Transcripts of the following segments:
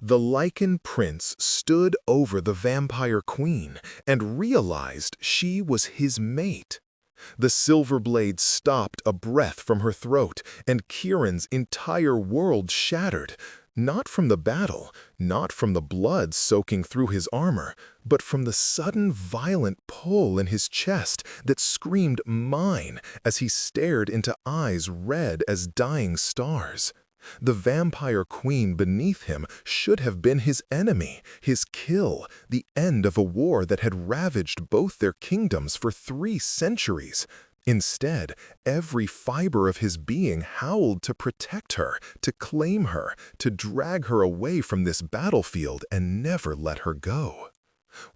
The Lycan prince stood over the vampire queen and realized she was his mate. The silver blade stopped a breath from her throat, and Kieran's entire world shattered, not from the battle, not from the blood soaking through his armor, but from the sudden violent pull in his chest that screamed "mine" as he stared into eyes red as dying stars. The vampire queen beneath him should have been his enemy, his kill, the end of a war that had ravaged both their kingdoms for 3 centuries. Instead, every fiber of his being howled to protect her, to claim her, to drag her away from this battlefield and never let her go.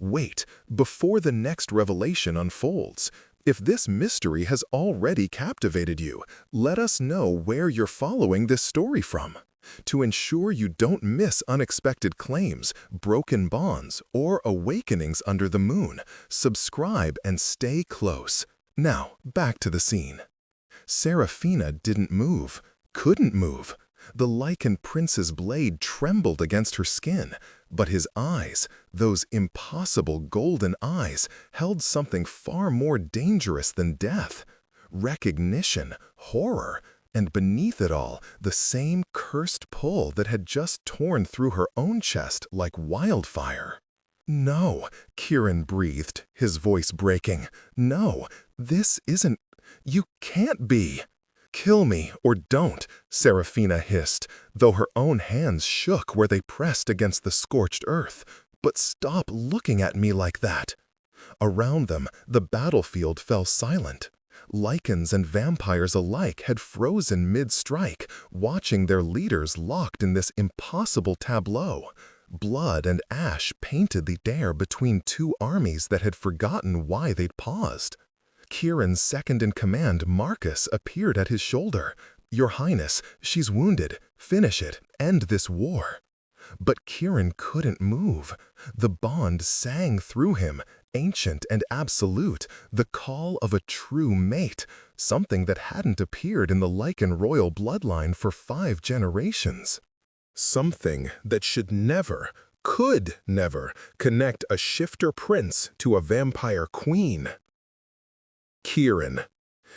Wait, before the next revelation unfolds. If this mystery has already captivated you, let us know where you're following this story from. To ensure you don't miss unexpected claims, broken bonds, or awakenings under the moon, subscribe and stay close. Now, back to the scene. Serafina didn't move, couldn't move. The Lycan prince's blade trembled against her skin, but his eyes, those impossible golden eyes, held something far more dangerous than death. Recognition, horror, and beneath it all, the same cursed pull that had just torn through her own chest like wildfire. "No," Kieran breathed, his voice breaking. "No, this isn't... You can't be." "Kill me or don't," Serafina hissed, though her own hands shook where they pressed against the scorched earth. "But stop looking at me like that." Around them, the battlefield fell silent. Lycans and vampires alike had frozen mid-strike, watching their leaders locked in this impossible tableau. Blood and ash painted the air between 2 armies that had forgotten why they'd paused. Kieran's second-in-command, Marcus, appeared at his shoulder. "Your Highness, she's wounded. Finish it. End this war." But Kieran couldn't move. The bond sang through him, ancient and absolute, the call of a true mate, something that hadn't appeared in the Lycan royal bloodline for 5 generations. Something that should never, could never, connect a shifter prince to a vampire queen. Kieran.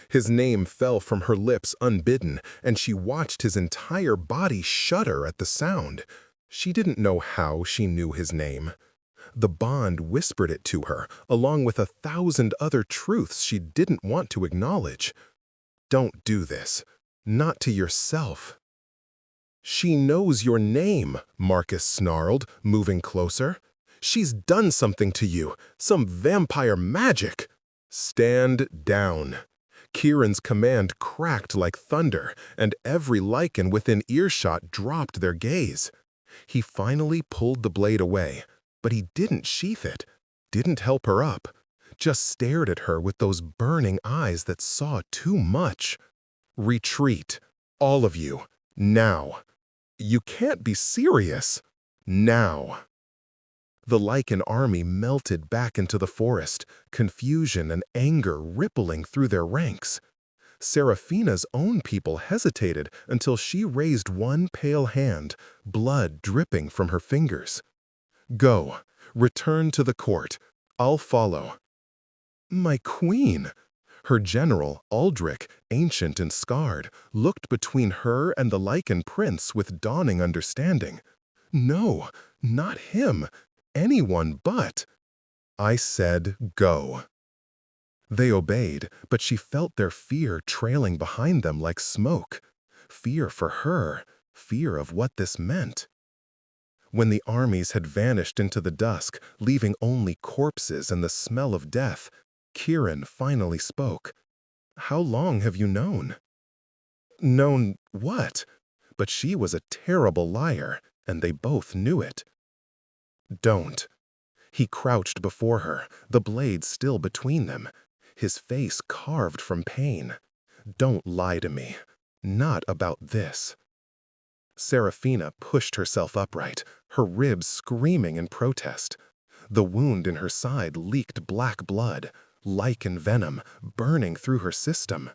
His name fell from her lips unbidden, and she watched his entire body shudder at the sound. She didn't know how she knew his name. The bond whispered it to her, along with 1,000 other truths she didn't want to acknowledge. "Don't do this. Not to yourself." "She knows your name," Marcus snarled, moving closer. "She's done something to you, some vampire magic." "Stand down." Kieran's command cracked like thunder, and every Lycan within earshot dropped their gaze. He finally pulled the blade away, but he didn't sheath it, didn't help her up, just stared at her with those burning eyes that saw too much. "Retreat, all of you, now." "You can't be serious." "Now." The Lycan army melted back into the forest, confusion and anger rippling through their ranks. Serafina's own people hesitated until she raised one pale hand, blood dripping from her fingers. "Go. Return to the court. I'll follow." "My queen." Her general, Aldrich, ancient and scarred, looked between her and the Lycan prince with dawning understanding. "No, not him. Anyone but." "I said go." They obeyed, but she felt their fear trailing behind them like smoke. Fear for her, fear of what this meant. When the armies had vanished into the dusk, leaving only corpses and the smell of death, Kieran finally spoke. "How long have you known?" "Known what?" But she was a terrible liar, and they both knew it. "Don't." He crouched before her, the blade still between them, his face carved from pain. "Don't lie to me. Not about this." Serafina pushed herself upright, her ribs screaming in protest. The wound in her side leaked black blood, Lycan venom, burning through her system.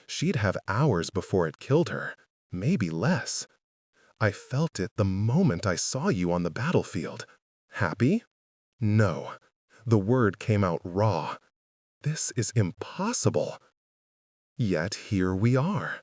She'd have hours before it killed her, maybe less. I felt it the moment I saw you on the battlefield. Happy? No. The word came out raw. This is impossible. Yet here we are.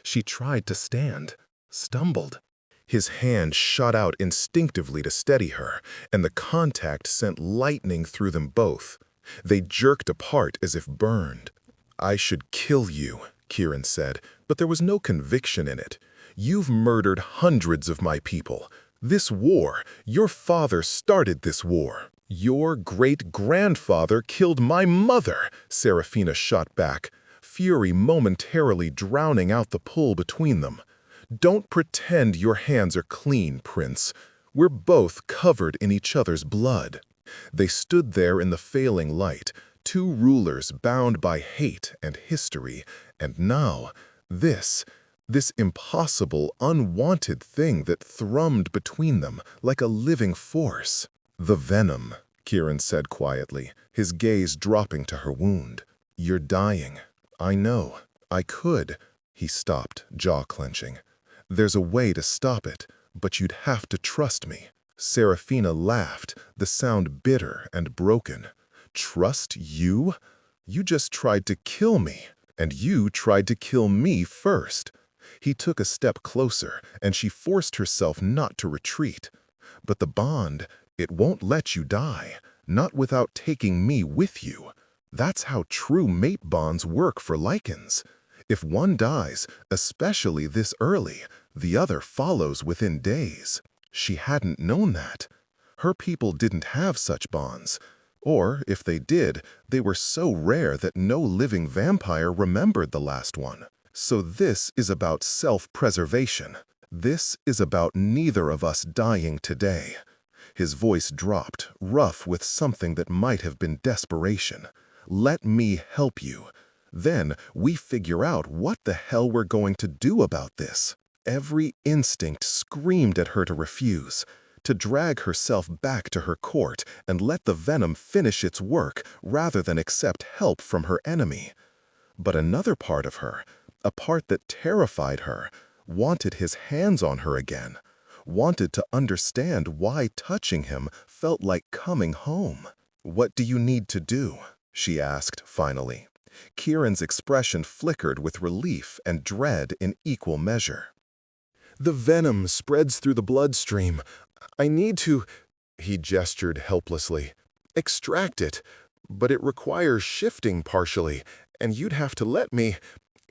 She tried to stand, stumbled. His hand shot out instinctively to steady her, and the contact sent lightning through them both. They jerked apart as if burned. I should kill you, Kieran said, but there was no conviction in it. You've murdered hundreds of my people. This war, your father started this war. Your great-grandfather killed my mother, Serafina shot back, fury momentarily drowning out the pull between them. Don't pretend your hands are clean, Prince. We're both covered in each other's blood. They stood there in the failing light, two rulers bound by hate and history, and now, this impossible, unwanted thing that thrummed between them like a living force. The venom, Kieran said quietly, his gaze dropping to her wound. You're dying. I know. I could. He stopped, jaw clenching. There's a way to stop it, but you'd have to trust me. Serafina laughed, the sound bitter and broken. Trust you? You just tried to kill me, and you tried to kill me first. He took a step closer, and she forced herself not to retreat. But the bond, it won't let you die, not without taking me with you. That's how true mate bonds work for Lycans. If one dies, especially this early, the other follows within days. She hadn't known that. Her people didn't have such bonds. Or, if they did, they were so rare that no living vampire remembered the last one. So this is about self-preservation. This is about neither of us dying today. His voice dropped, rough with something that might have been desperation. Let me help you. Then we figure out what the hell we're going to do about this. Every instinct screamed at her to refuse, to drag herself back to her court and let the venom finish its work rather than accept help from her enemy. But another part of her, a part that terrified her, wanted his hands on her again, wanted to understand why touching him felt like coming home. What do you need to do? She asked finally. Kieran's expression flickered with relief and dread in equal measure. The venom spreads through the bloodstream. I need to, he gestured helplessly, extract it, but it requires shifting partially, and you'd have to let me.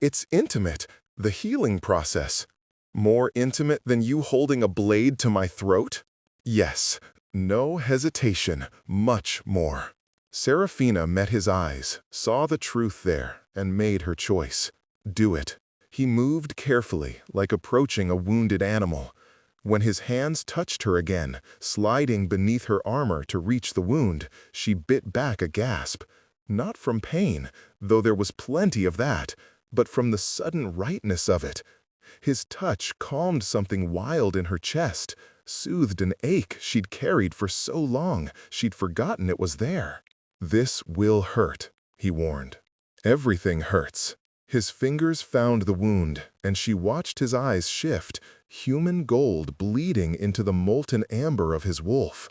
It's intimate, the healing process. More intimate than you holding a blade to my throat? Yes, no hesitation, much more. Serafina met his eyes, saw the truth there, and made her choice. Do it. He moved carefully, like approaching a wounded animal. When his hands touched her again, sliding beneath her armor to reach the wound, she bit back a gasp. Not from pain, though there was plenty of that, but from the sudden rightness of it. His touch calmed something wild in her chest, soothed an ache she'd carried for so long she'd forgotten it was there. This will hurt, he warned. Everything hurts. His fingers found the wound, and she watched his eyes shift, human gold bleeding into the molten amber of his wolf.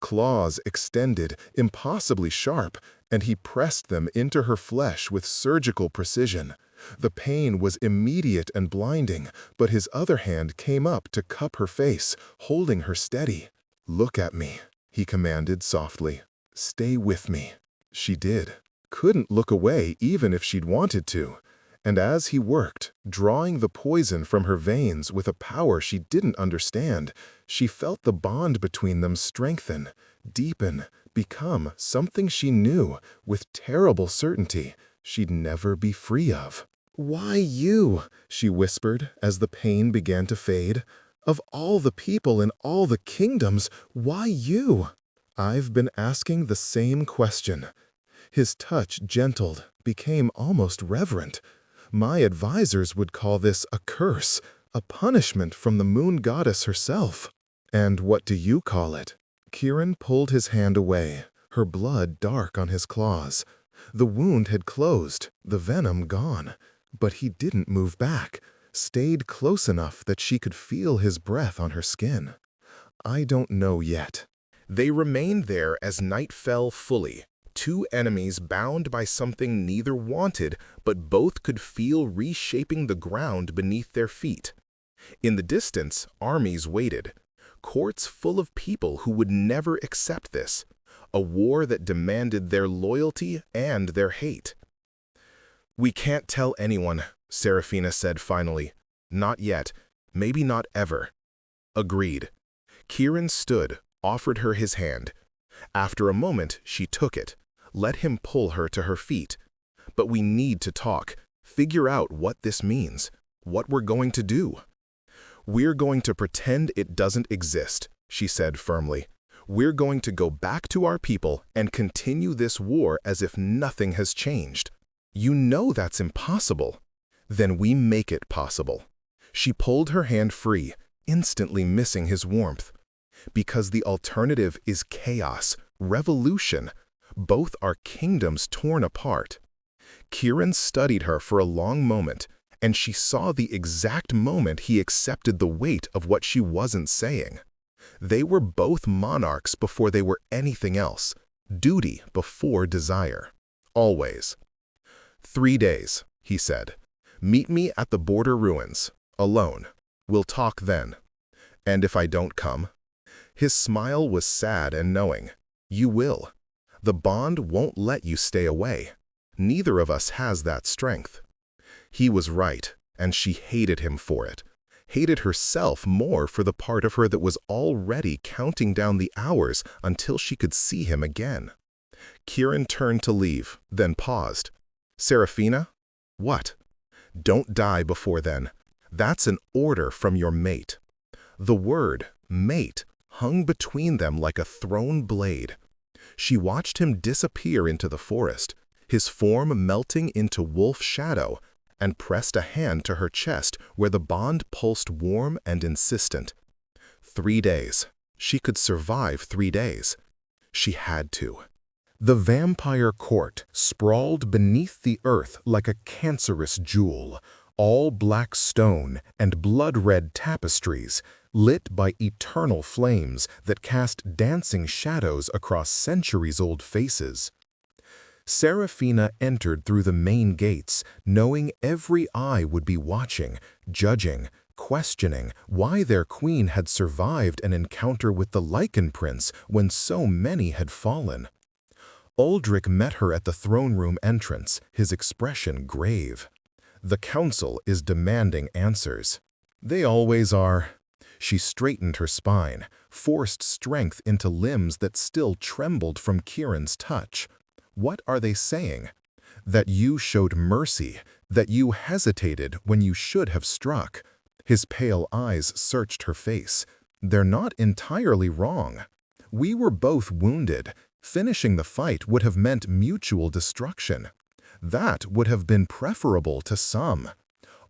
Claws extended, impossibly sharp, and he pressed them into her flesh with surgical precision. The pain was immediate and blinding, but his other hand came up to cup her face, holding her steady. Look at me, he commanded softly. Stay with me. She did. Couldn't look away even if she'd wanted to. And as he worked, drawing the poison from her veins with a power she didn't understand, she felt the bond between them strengthen, deepen, become something she knew, with terrible certainty, she'd never be free of. "Why you?" she whispered as the pain began to fade. "Of all the people in all the kingdoms, why you?" "I've been asking the same question." His touch gentled, became almost reverent. "My advisors would call this a curse, a punishment from the moon goddess herself." "And what do you call it?" Kieran pulled his hand away, her blood dark on his claws. The wound had closed, the venom gone. But he didn't move back. Stayed close enough that she could feel his breath on her skin. I don't know yet. They remained there as night fell fully, two enemies bound by something neither wanted but both could feel reshaping the ground beneath their feet. In the distance, armies waited, courts full of people who would never accept this, a war that demanded their loyalty and their hate. "We can't tell anyone," Serafina said finally. "Not yet. Maybe not ever." Agreed. Kieran stood, offered her his hand. After a moment, she took it, let him pull her to her feet. "But we need to talk, figure out what this means, what we're going to do." "We're going to pretend it doesn't exist," she said firmly. "We're going to go back to our people and continue this war as if nothing has changed." "You know that's impossible." "Then we make it possible." She pulled her hand free, instantly missing his warmth. "Because the alternative is chaos, revolution. Both are kingdoms torn apart." Kieran studied her for a long moment, and she saw the exact moment he accepted the weight of what she wasn't saying. They were both monarchs before they were anything else, duty before desire. Always. 3 days, he said. "Meet me at the border ruins, alone. We'll talk then. And if I don't come?" His smile was sad and knowing. "You will. The bond won't let you stay away. Neither of us has that strength." He was right, and she hated him for it. Hated herself more for the part of her that was already counting down the hours until she could see him again. Kieran turned to leave, then paused. "Serafina?" "What?" "Don't die before then. That's an order from your mate." The word, mate, hung between them like a thrown blade. She watched him disappear into the forest, his form melting into wolf shadow, and pressed a hand to her chest where the bond pulsed warm and insistent. 3 days. She could survive 3 days. She had to. The vampire court sprawled beneath the earth like a cancerous jewel, all black stone and blood-red tapestries, lit by eternal flames that cast dancing shadows across centuries-old faces. Serafina entered through the main gates, knowing every eye would be watching, judging, questioning why their queen had survived an encounter with the Lycan prince when so many had fallen. Aldrich met her at the throne room entrance, his expression grave. "The council is demanding answers." "They always are." She straightened her spine, forced strength into limbs that still trembled from Kieran's touch. "What are they saying?" "That you showed mercy, that you hesitated when you should have struck." His pale eyes searched her face. "They're not entirely wrong. We were both wounded. Finishing the fight would have meant mutual destruction. That would have been preferable to some."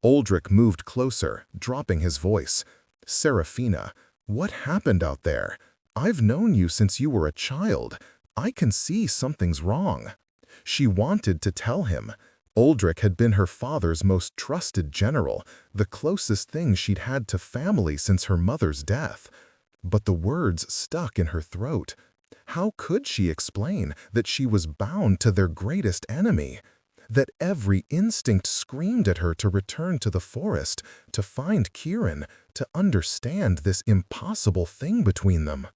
Aldrich moved closer, dropping his voice. "Serafina, what happened out there? I've known you since you were a child. I can see something's wrong." She wanted to tell him. Aldrich had been her father's most trusted general, the closest thing she'd had to family since her mother's death. But the words stuck in her throat. How could she explain that she was bound to their greatest enemy? That every instinct screamed at her to return to the forest, to find Kieran, to understand this impossible thing between them.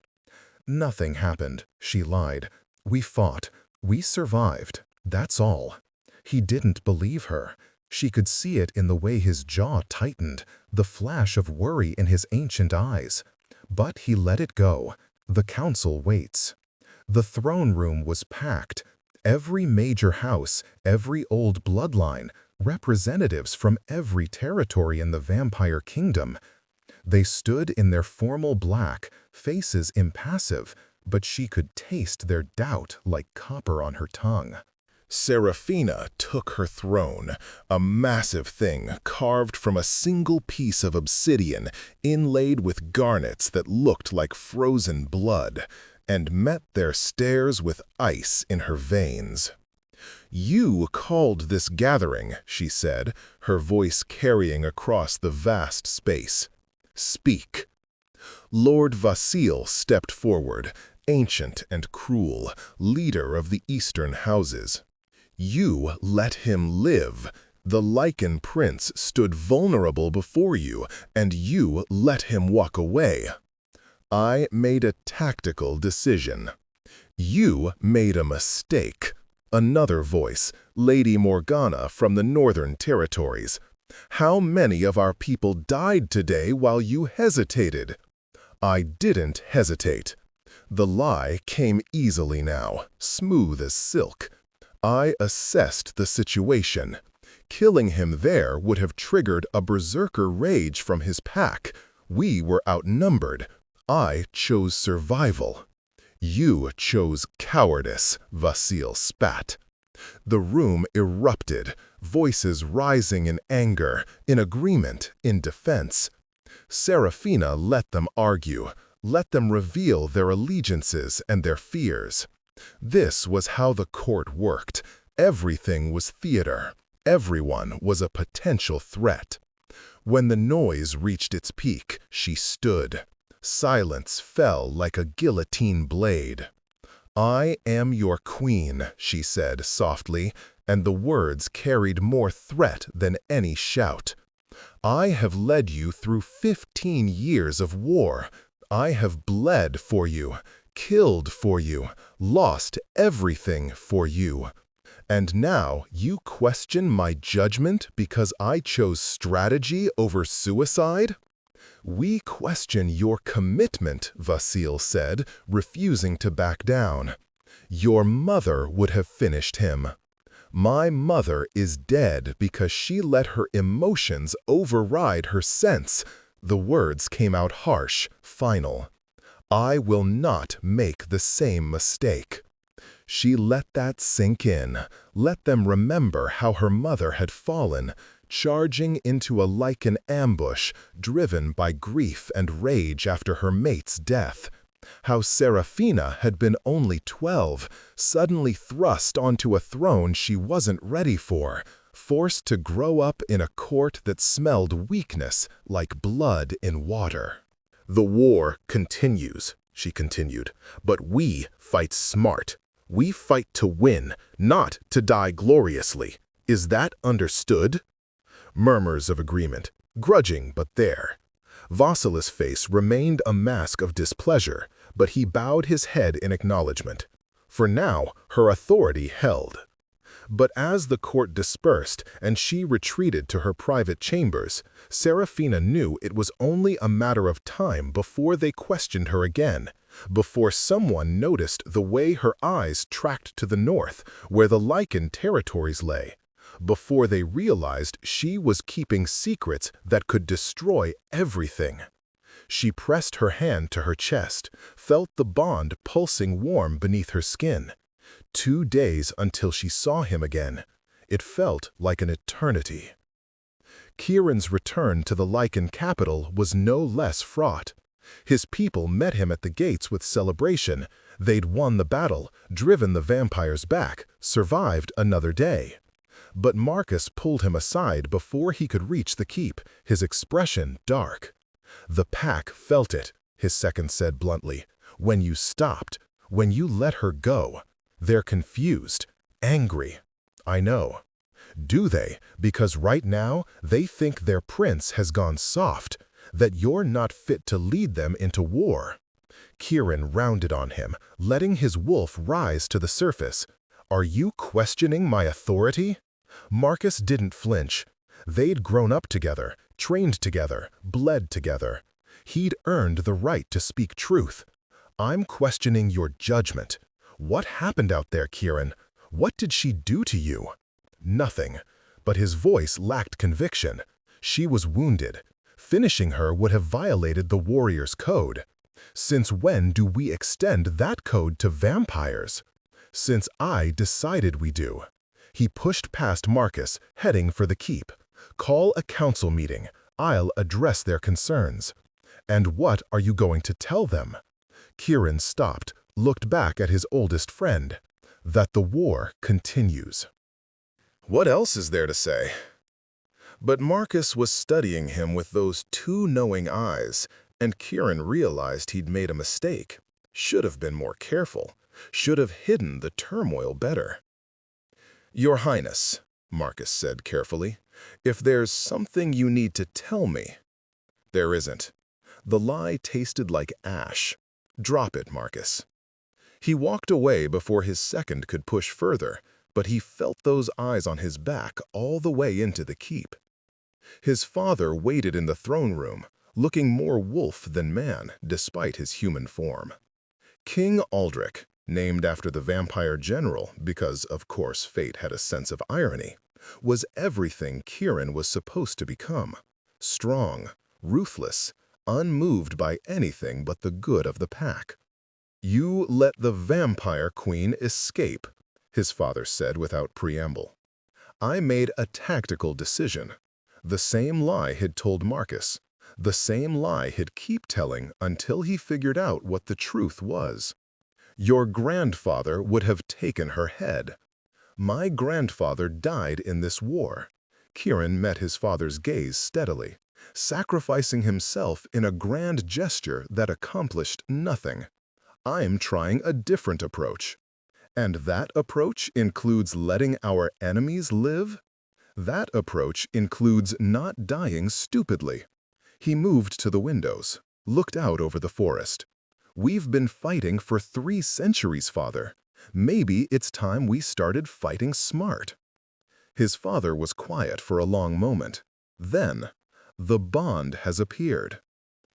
"Nothing happened," she lied. "We fought. We survived. That's all." He didn't believe her. She could see it in the way his jaw tightened, the flash of worry in his ancient eyes. But he let it go. The council waits. The throne room was packed. Every major house, every old bloodline, representatives from every territory in the vampire kingdom. They stood in their formal black, faces impassive, but she could taste their doubt like copper on her tongue. Serafina took her throne, a massive thing carved from a single piece of obsidian inlaid with garnets that looked like frozen blood, and met their stares with ice in her veins. "You called this gathering," she said, her voice carrying across the vast space. "Speak." Lord Vasil stepped forward, ancient and cruel, leader of the Eastern houses. "You let him live. The Lycan prince stood vulnerable before you, and you let him walk away. I made a tactical decision. You made a mistake." Another voice, Lady Morgana from the Northern Territories. "How many of our people died today while you hesitated?" "I didn't hesitate." The lie came easily now, smooth as silk. "I assessed the situation. Killing him there would have triggered a berserker rage from his pack. We were outnumbered. I chose survival." "You chose cowardice," Vasil spat. The room erupted, voices rising in anger, in agreement, in defense. Serafina let them argue, let them reveal their allegiances and their fears. This was how the court worked. Everything was theater. Everyone was a potential threat. When the noise reached its peak, she stood. Silence fell like a guillotine blade. "I am your queen," she said softly, and the words carried more threat than any shout. "I have led you through 15 years of war. I have bled for you, killed for you, lost everything for you. And now you question my judgment because I chose strategy over suicide?" "We question your commitment," Vasil said, refusing to back down. "Your mother would have finished him. My mother is dead because she let her emotions override her sense." The words came out harsh, final. "I will not make the same mistake." She let that sink in, let them remember how her mother had fallen, charging into a Lycan ambush, driven by grief and rage after her mate's death. How Serafina had been only 12, suddenly thrust onto a throne she wasn't ready for, forced to grow up in a court that smelled weakness like blood in water. "The war continues," she continued, "but we fight smart. We fight to win, not to die gloriously. Is that understood?" Murmurs of agreement, grudging but there. Vasilis' face remained a mask of displeasure, but he bowed his head in acknowledgement. For now, her authority held. But as the court dispersed and she retreated to her private chambers, Serafina knew it was only a matter of time before they questioned her again, before someone noticed the way her eyes tracked to the north, where the Lycan territories lay, before they realized she was keeping secrets that could destroy everything. She pressed her hand to her chest, felt the bond pulsing warm beneath her skin. 2 days until she saw him again. It felt like an eternity. Kieran's return to the Lycan capital was no less fraught. His people met him at the gates with celebration. They'd won the battle, driven the vampires back, survived another day. But Marcus pulled him aside before he could reach the keep, his expression dark. "The pack felt it," his second said bluntly. "When you stopped, when you let her go. They're confused, angry. I know. Do they? Because right now they think their prince has gone soft, that you're not fit to lead them into war." Kieran rounded on him, letting his wolf rise to the surface. "Are you questioning my authority?" Marcus didn't flinch. They'd grown up together, trained together, bled together. He'd earned the right to speak truth. "I'm questioning your judgment. What happened out there, Kieran? What did she do to you?" "Nothing." But his voice lacked conviction. She was wounded. Finishing her would have violated the warrior's code. "Since when do we extend that code to vampires?" "Since I decided we do." He pushed past Marcus, heading for the keep. "Call a council meeting. I'll address their concerns." "And what are you going to tell them?" Kieran stopped, looked back at his oldest friend. that the war continues. What else is there to say? But Marcus was studying him with those two knowing eyes, and Kieran realized he'd made a mistake, should have been more careful, should have hidden the turmoil better. "Your Highness," Marcus said carefully, "if there's something you need to tell me—" "There isn't." The lie tasted like ash. "Drop it, Marcus." He walked away before his second could push further, but he felt those eyes on his back all the way into the keep. His father waited in the throne room, looking more wolf than man despite his human form. King Aldrich, named after the vampire general because, of course, fate had a sense of irony, was everything Kieran was supposed to become: strong, ruthless, unmoved by anything but the good of the pack. "You let the vampire queen escape," his father said without preamble. "I made a tactical decision." The same lie he'd told Marcus, the same lie he'd keep telling until he figured out what the truth was. "Your grandfather would have taken her head." "My grandfather died in this war." Kieran met his father's gaze steadily, sacrificing himself in a grand gesture that accomplished nothing. "I'm trying a different approach." "And that approach includes letting our enemies live?" "That approach includes not dying stupidly." He moved to the windows, looked out over the forest. "We've been fighting for 3 centuries, Father. Maybe it's time we started fighting smart." His father was quiet for a long moment. Then, "The bond has appeared."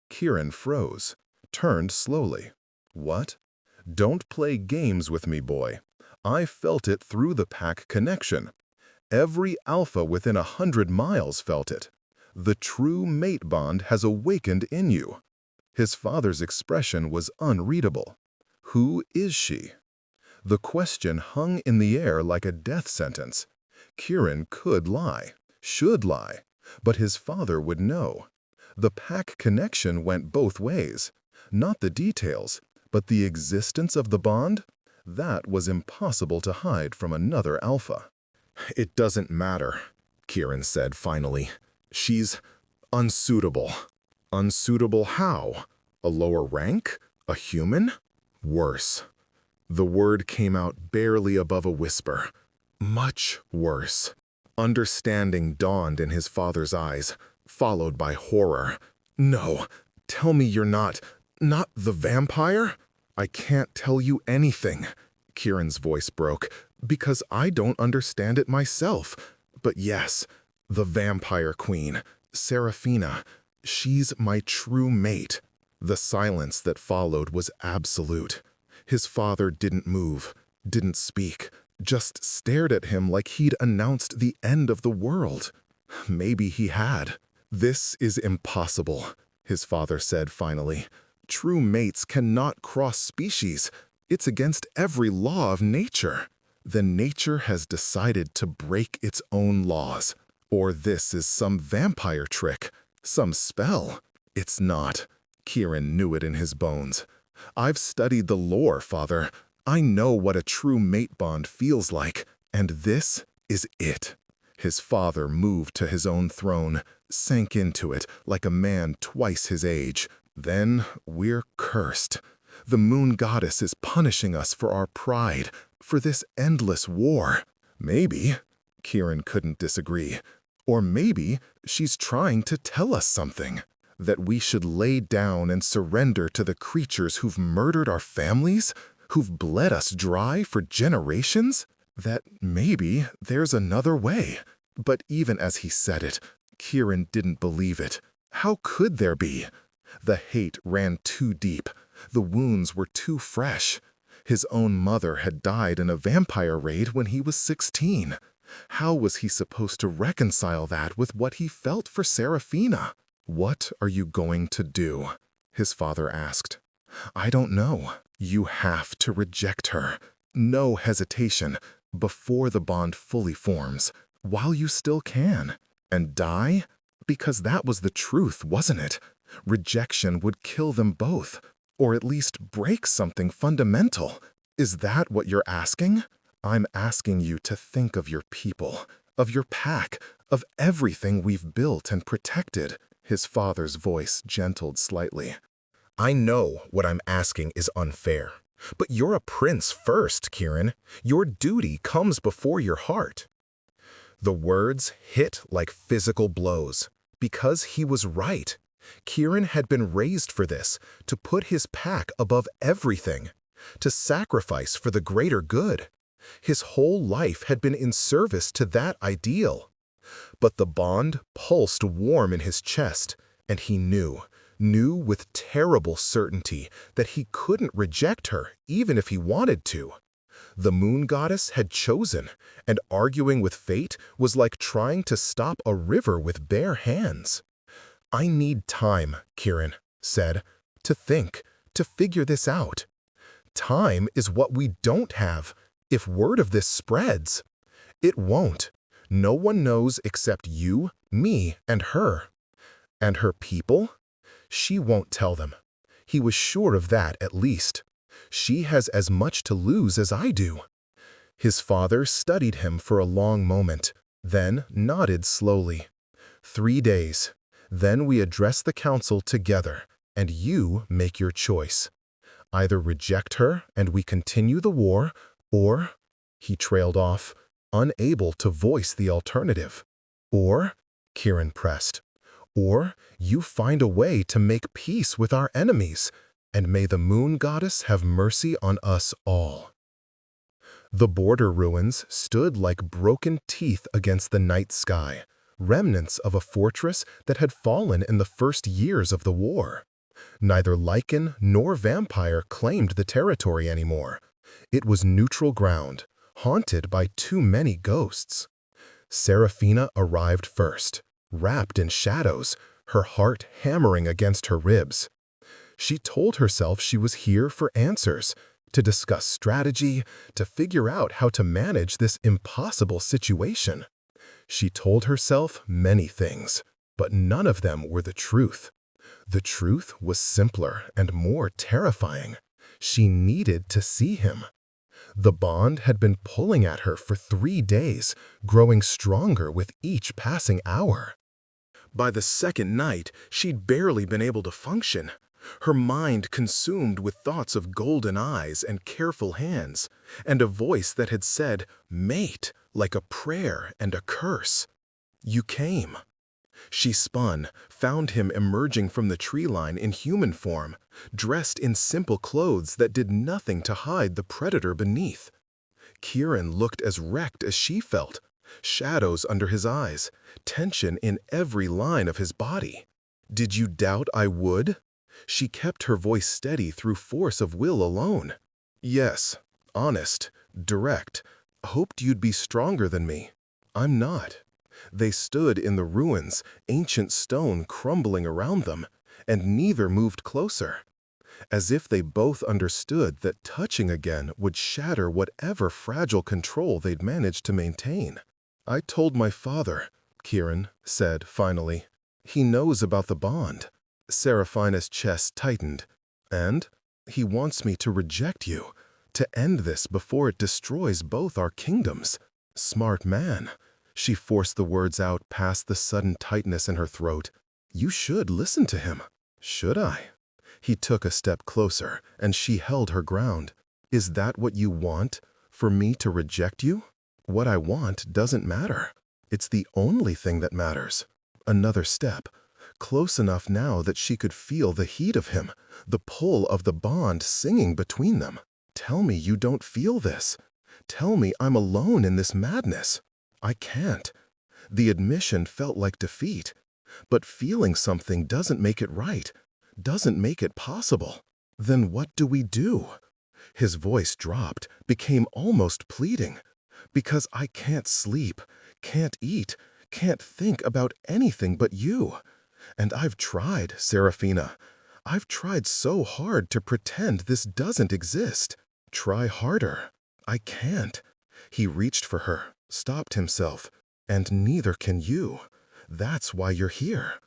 Kieran froze, turned slowly. "What?" "Don't play games with me, boy. I felt it through the pack connection. Every alpha within 100 miles felt it. The true mate bond has awakened in you." His father's expression was unreadable. "Who is she?" The question hung in the air like a death sentence. Kieran could lie, should lie, but his father would know. The pack connection went both ways. Not the details, but the existence of the bond? That was impossible to hide from another alpha. "It doesn't matter," Kieran said finally. "She's unsuitable." "Unsuitable how? A lower rank? A human?" "Worse." The word came out barely above a whisper. "Much worse." Understanding dawned in his father's eyes, followed by horror. "No, tell me you're not the vampire?" "I can't tell you anything," Kieran's voice broke, "because I don't understand it myself. But yes, the vampire queen, Seraphina, she's my true mate." The silence that followed was absolute. His father didn't move, didn't speak, just stared at him like he'd announced the end of the world. Maybe he had. "This is impossible," his father said finally. "True mates cannot cross species. It's against every law of nature." "Then nature has decided to break its own laws. Or this is some vampire trick, some spell." "It's not." Kieran knew it in his bones. "I've studied the lore, Father. I know what a true mate bond feels like, and this is it." His father moved to his own throne, sank into it like a man twice his age. "Then we're cursed. The moon goddess is punishing us for our pride, for this endless war." "Maybe," Kieran couldn't disagree. "Or maybe she's trying to tell us something. That we should lay down and surrender to the creatures who've murdered our families, who've bled us dry for generations. That maybe there's another way." But even as he said it, Kieran didn't believe it. How could there be? The hate ran too deep. The wounds were too fresh. His own mother had died in a vampire raid when he was 16. How was he supposed to reconcile that with what he felt for Seraphina? "What are you going to do?" his father asked. "I don't know. You have to reject her. No hesitation, before the bond fully forms, while you still can. And die? Because that was the truth, wasn't it? Rejection would kill them both, or at least break something fundamental. Is that what you're asking? I'm asking you to think of your people, of your pack, of everything we've built and protected. His father's voice gentled slightly. I know what I'm asking is unfair, but you're a prince first, Kieran. Your duty comes before your heart. The words hit like physical blows, because he was right. Kieran had been raised for this, to put his pack above everything, to sacrifice for the greater good. His whole life had been in service to that ideal. But the bond pulsed warm in his chest, and he knew with terrible certainty that he couldn't reject her even if he wanted to. The moon goddess had chosen, and arguing with fate was like trying to stop a river with bare hands. I need time, Kieran said, to think, to figure this out. Time is what we don't have. If word of this spreads, it won't. No one knows except you, me, and her. And her people? She won't tell them. He was sure of that at least. She has as much to lose as I do. His father studied him for a long moment, then nodded slowly. 3 days. Then we address the council together, and you make your choice. Either reject her and we continue the war, or, he trailed off, unable to voice the alternative. Or, Kieran pressed, or you find a way to make peace with our enemies, and may the moon goddess have mercy on us all. The border ruins stood like broken teeth against the night sky, remnants of a fortress that had fallen in the first years of the war. Neither Lycan nor vampire claimed the territory anymore. It was neutral ground, haunted by too many ghosts. Seraphina arrived first, wrapped in shadows, her heart hammering against her ribs. She told herself she was here for answers, to discuss strategy, to figure out how to manage this impossible situation. She told herself many things, but none of them were the truth. The truth was simpler and more terrifying. She needed to see him. The bond had been pulling at her for 3 days, growing stronger with each passing hour. By the second night, she'd barely been able to function. Her mind consumed with thoughts of golden eyes and careful hands, and a voice that had said, "Mate," like a prayer and a curse. You came. She spun, found him emerging from the tree line in human form, dressed in simple clothes that did nothing to hide the predator beneath. Kieran looked as wrecked as she felt, shadows under his eyes, tension in every line of his body. "Did you doubt I would?" She kept her voice steady through force of will alone. "Yes, honest, direct. Hoped you'd be stronger than me. I'm not." They stood in the ruins, ancient stone crumbling around them, and neither moved closer, as if they both understood that touching again would shatter whatever fragile control they'd managed to maintain. "I told my father," Kieran said finally. "He knows about the bond." Seraphina's chest tightened. "And he wants me to reject you, to end this before it destroys both our kingdoms." Smart man. She forced the words out past the sudden tightness in her throat. "You should listen to him." "Should I?" He took a step closer, and she held her ground. "Is that what you want? For me to reject you? What I want doesn't matter. It's the only thing that matters." Another step. Close enough now that she could feel the heat of him, the pull of the bond singing between them. "Tell me you don't feel this. Tell me I'm alone in this madness." "I can't." The admission felt like defeat. But feeling something doesn't make it right, doesn't make it possible. "Then what do we do?" His voice dropped, became almost pleading. "Because I can't sleep, can't eat, can't think about anything but you. And I've tried, Seraphina. I've tried so hard to pretend this doesn't exist. Try harder. I can't." He reached for her, stopped himself. "And neither can you. That's why you're here."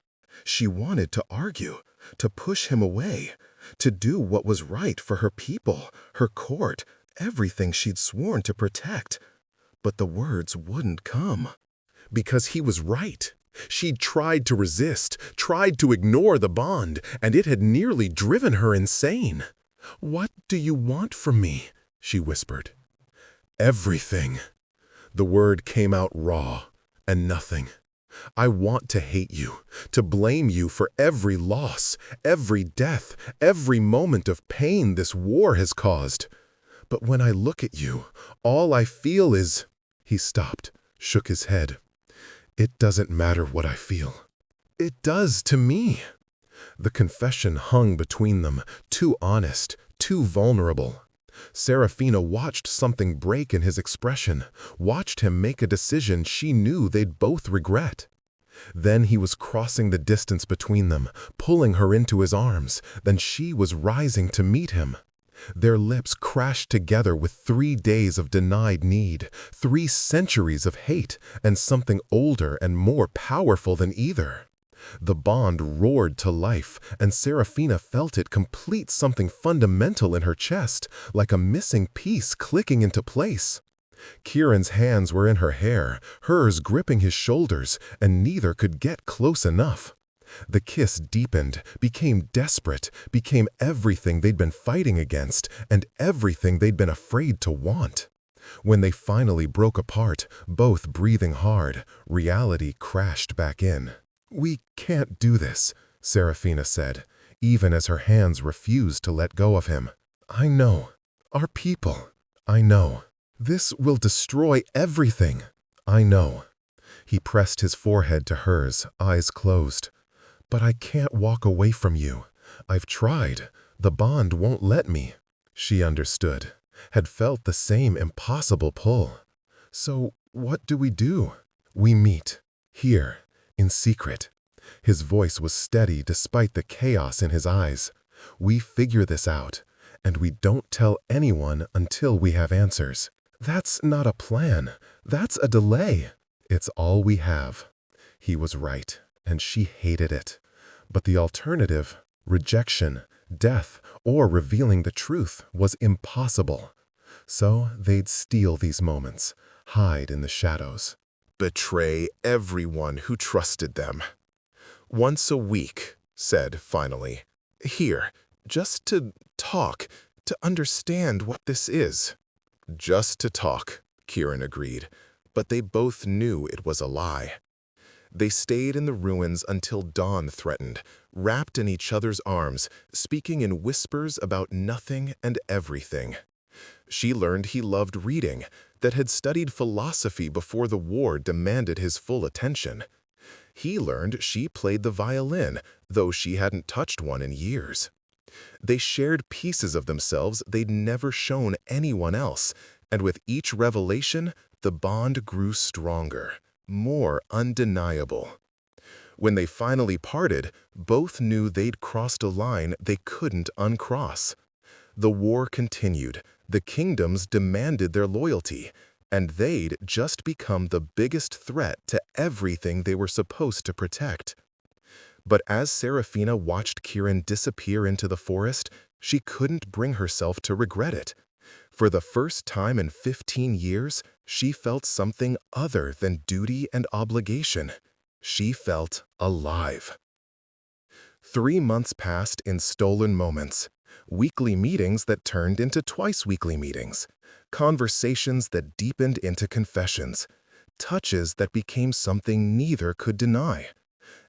She wanted to argue, to push him away, to do what was right for her people, her court, everything she'd sworn to protect. But the words wouldn't come. Because he was right. She'd tried to resist, tried to ignore the bond, and it had nearly driven her insane. "What do you want from me?" she whispered. "Everything." The word came out raw and nothing. "I want to hate you, to blame you for every loss, every death, every moment of pain this war has caused. But when I look at you, all I feel is—" He stopped, shook his head. "It doesn't matter what I feel. It does to me." The confession hung between them, too honest, too vulnerable. Serafina watched something break in his expression, watched him make a decision she knew they'd both regret. Then he was crossing the distance between them, pulling her into his arms, then she was rising to meet him. Their lips crashed together with 3 days of denied need, 3 centuries of hate, and something older and more powerful than either. The bond roared to life, and Serafina felt it complete something fundamental in her chest, like a missing piece clicking into place. Kieran's hands were in her hair, hers gripping his shoulders, and neither could get close enough. The kiss deepened, became desperate, became everything they'd been fighting against, and everything they'd been afraid to want. When they finally broke apart, both breathing hard, reality crashed back in. "We can't do this," Serafina said, even as her hands refused to let go of him. "I know. Our people. I know. This will destroy everything. I know." He pressed his forehead to hers, eyes closed. "But I can't walk away from you. I've tried. The bond won't let me." She understood, had felt the same impossible pull. "So what do we do?" "We meet. Here. In secret." His voice was steady despite the chaos in his eyes. "We figure this out, and we don't tell anyone until we have answers." "That's not a plan. That's a delay." "It's all we have." He was right, and she hated it. But the alternative, rejection, death, or revealing the truth, was impossible. So they'd steal these moments, hide in the shadows. Betray everyone who trusted them. "Once a week," said finally. "Here, just to talk, to understand what this is." "Just to talk," Kieran agreed, but they both knew it was a lie. They stayed in the ruins until dawn threatened, wrapped in each other's arms, speaking in whispers about nothing and everything. She learned he loved reading, that had studied philosophy before the war demanded his full attention. He learned she played the violin, though she hadn't touched one in years. They shared pieces of themselves they'd never shown anyone else, and with each revelation, the bond grew stronger, more undeniable. When they finally parted, both knew they'd crossed a line they couldn't uncross. The war continued, the kingdoms demanded their loyalty, and they'd just become the biggest threat to everything they were supposed to protect. But as Serafina watched Kieran disappear into the forest, she couldn't bring herself to regret it. For the first time in 15 years, she felt something other than duty and obligation. She felt alive. 3 months passed in stolen moments, weekly meetings that turned into twice-weekly meetings, conversations that deepened into confessions, touches that became something neither could deny.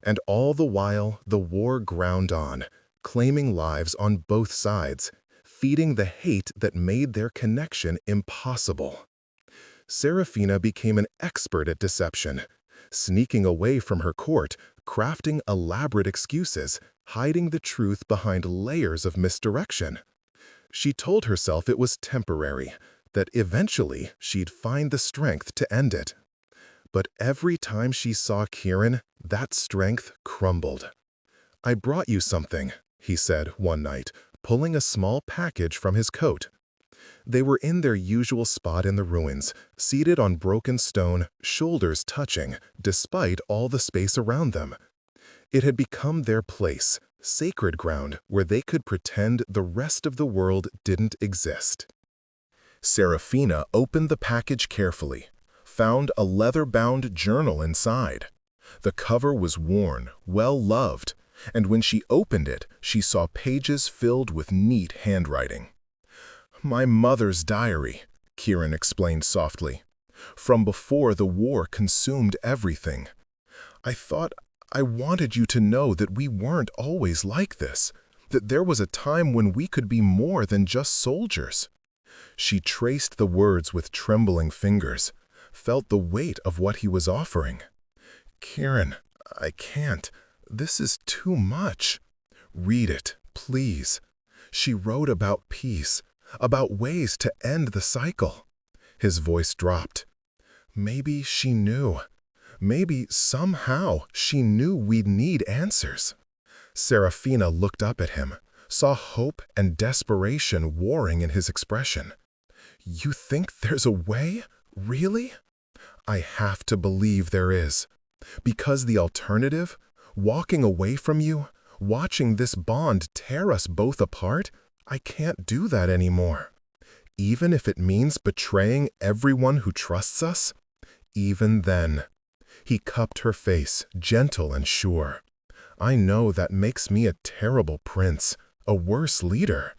And all the while, the war ground on, claiming lives on both sides, feeding the hate that made their connection impossible. Serafina became an expert at deception, sneaking away from her court, crafting elaborate excuses, hiding the truth behind layers of misdirection. She told herself it was temporary, that eventually she'd find the strength to end it. But every time she saw Kieran, that strength crumbled. "I brought you something," he said one night, pulling a small package from his coat. They were in their usual spot in the ruins, seated on broken stone, shoulders touching, despite all the space around them. It had become their place, sacred ground where they could pretend the rest of the world didn't exist. Serafina opened the package carefully, found a leather-bound journal inside. The cover was worn, well-loved, and when she opened it, she saw pages filled with neat handwriting. "My mother's diary," Kieran explained softly. "From before the war consumed everything. I wanted you to know that we weren't always like this, that there was a time when we could be more than just soldiers." She traced the words with trembling fingers, felt the weight of what he was offering. "Kieran, I can't. This is too much." "Read it, please." She wrote about peace, about ways to end the cycle. His voice dropped. Maybe she knew. Maybe somehow she knew we'd need answers. Serafina looked up at him, saw hope and desperation warring in his expression. "You think there's a way? Really?" "I have to believe there is. Because the alternative, walking away from you, watching this bond tear us both apart, I can't do that anymore. Even if it means betraying everyone who trusts us, even then." He cupped her face, gentle and sure. "I know that makes me a terrible prince, a worse leader.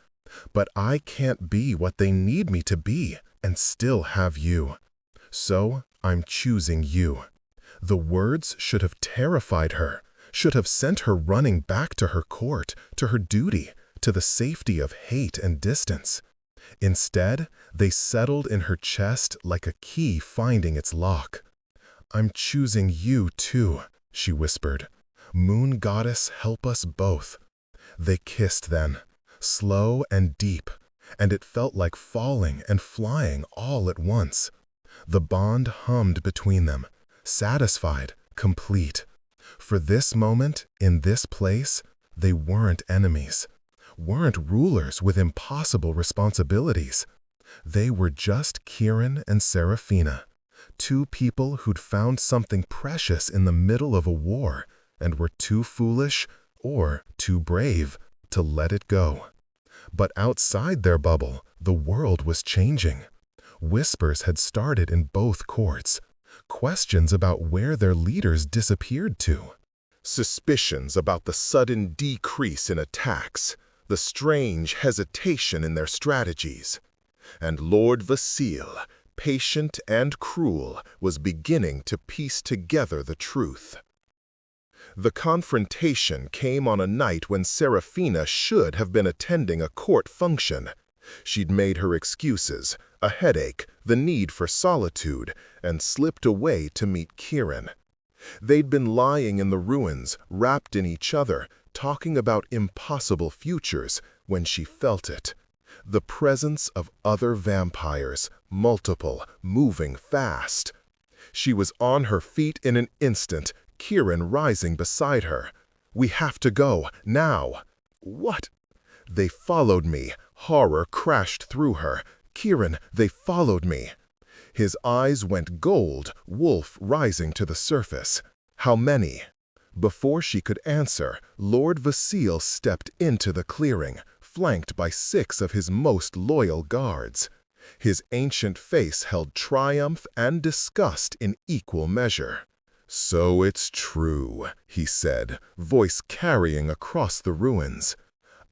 But I can't be what they need me to be and still have you. So I'm choosing you." The words should have terrified her, should have sent her running back to her court, to her duty, to the safety of hate and distance. Instead, they settled in her chest like a key finding its lock. "I'm choosing you too," she whispered. "Moon goddess, help us both." They kissed then, slow and deep, and it felt like falling and flying all at once. The bond hummed between them, satisfied, complete. For this moment, in this place, they weren't enemies, weren't rulers with impossible responsibilities. They were just Kieran and Serafina, two people who'd found something precious in the middle of a war and were too foolish or too brave to let it go. But outside their bubble, the world was changing. Whispers had started in both courts, questions about where their leaders disappeared to. Suspicions about the sudden decrease in attacks, the strange hesitation in their strategies. And Lord Vasile, patient and cruel, was beginning to piece together the truth. The confrontation came on a night when Serafina should have been attending a court function. She'd made her excuses, a headache, the need for solitude, and slipped away to meet Kieran. They'd been lying in the ruins, wrapped in each other, talking about impossible futures, when she felt it. The presence of other vampires, multiple, moving fast. She was on her feet in an instant, Kieran rising beside her. "We have to go, now." "What?" "They followed me." Horror crashed through her. "Kieran, they followed me." His eyes went gold, wolf rising to the surface. "How many?" Before she could answer, Lord Vasile stepped into the clearing, flanked by 6 of his most loyal guards. His ancient face held triumph and disgust in equal measure. "So it's true," he said, voice carrying across the ruins.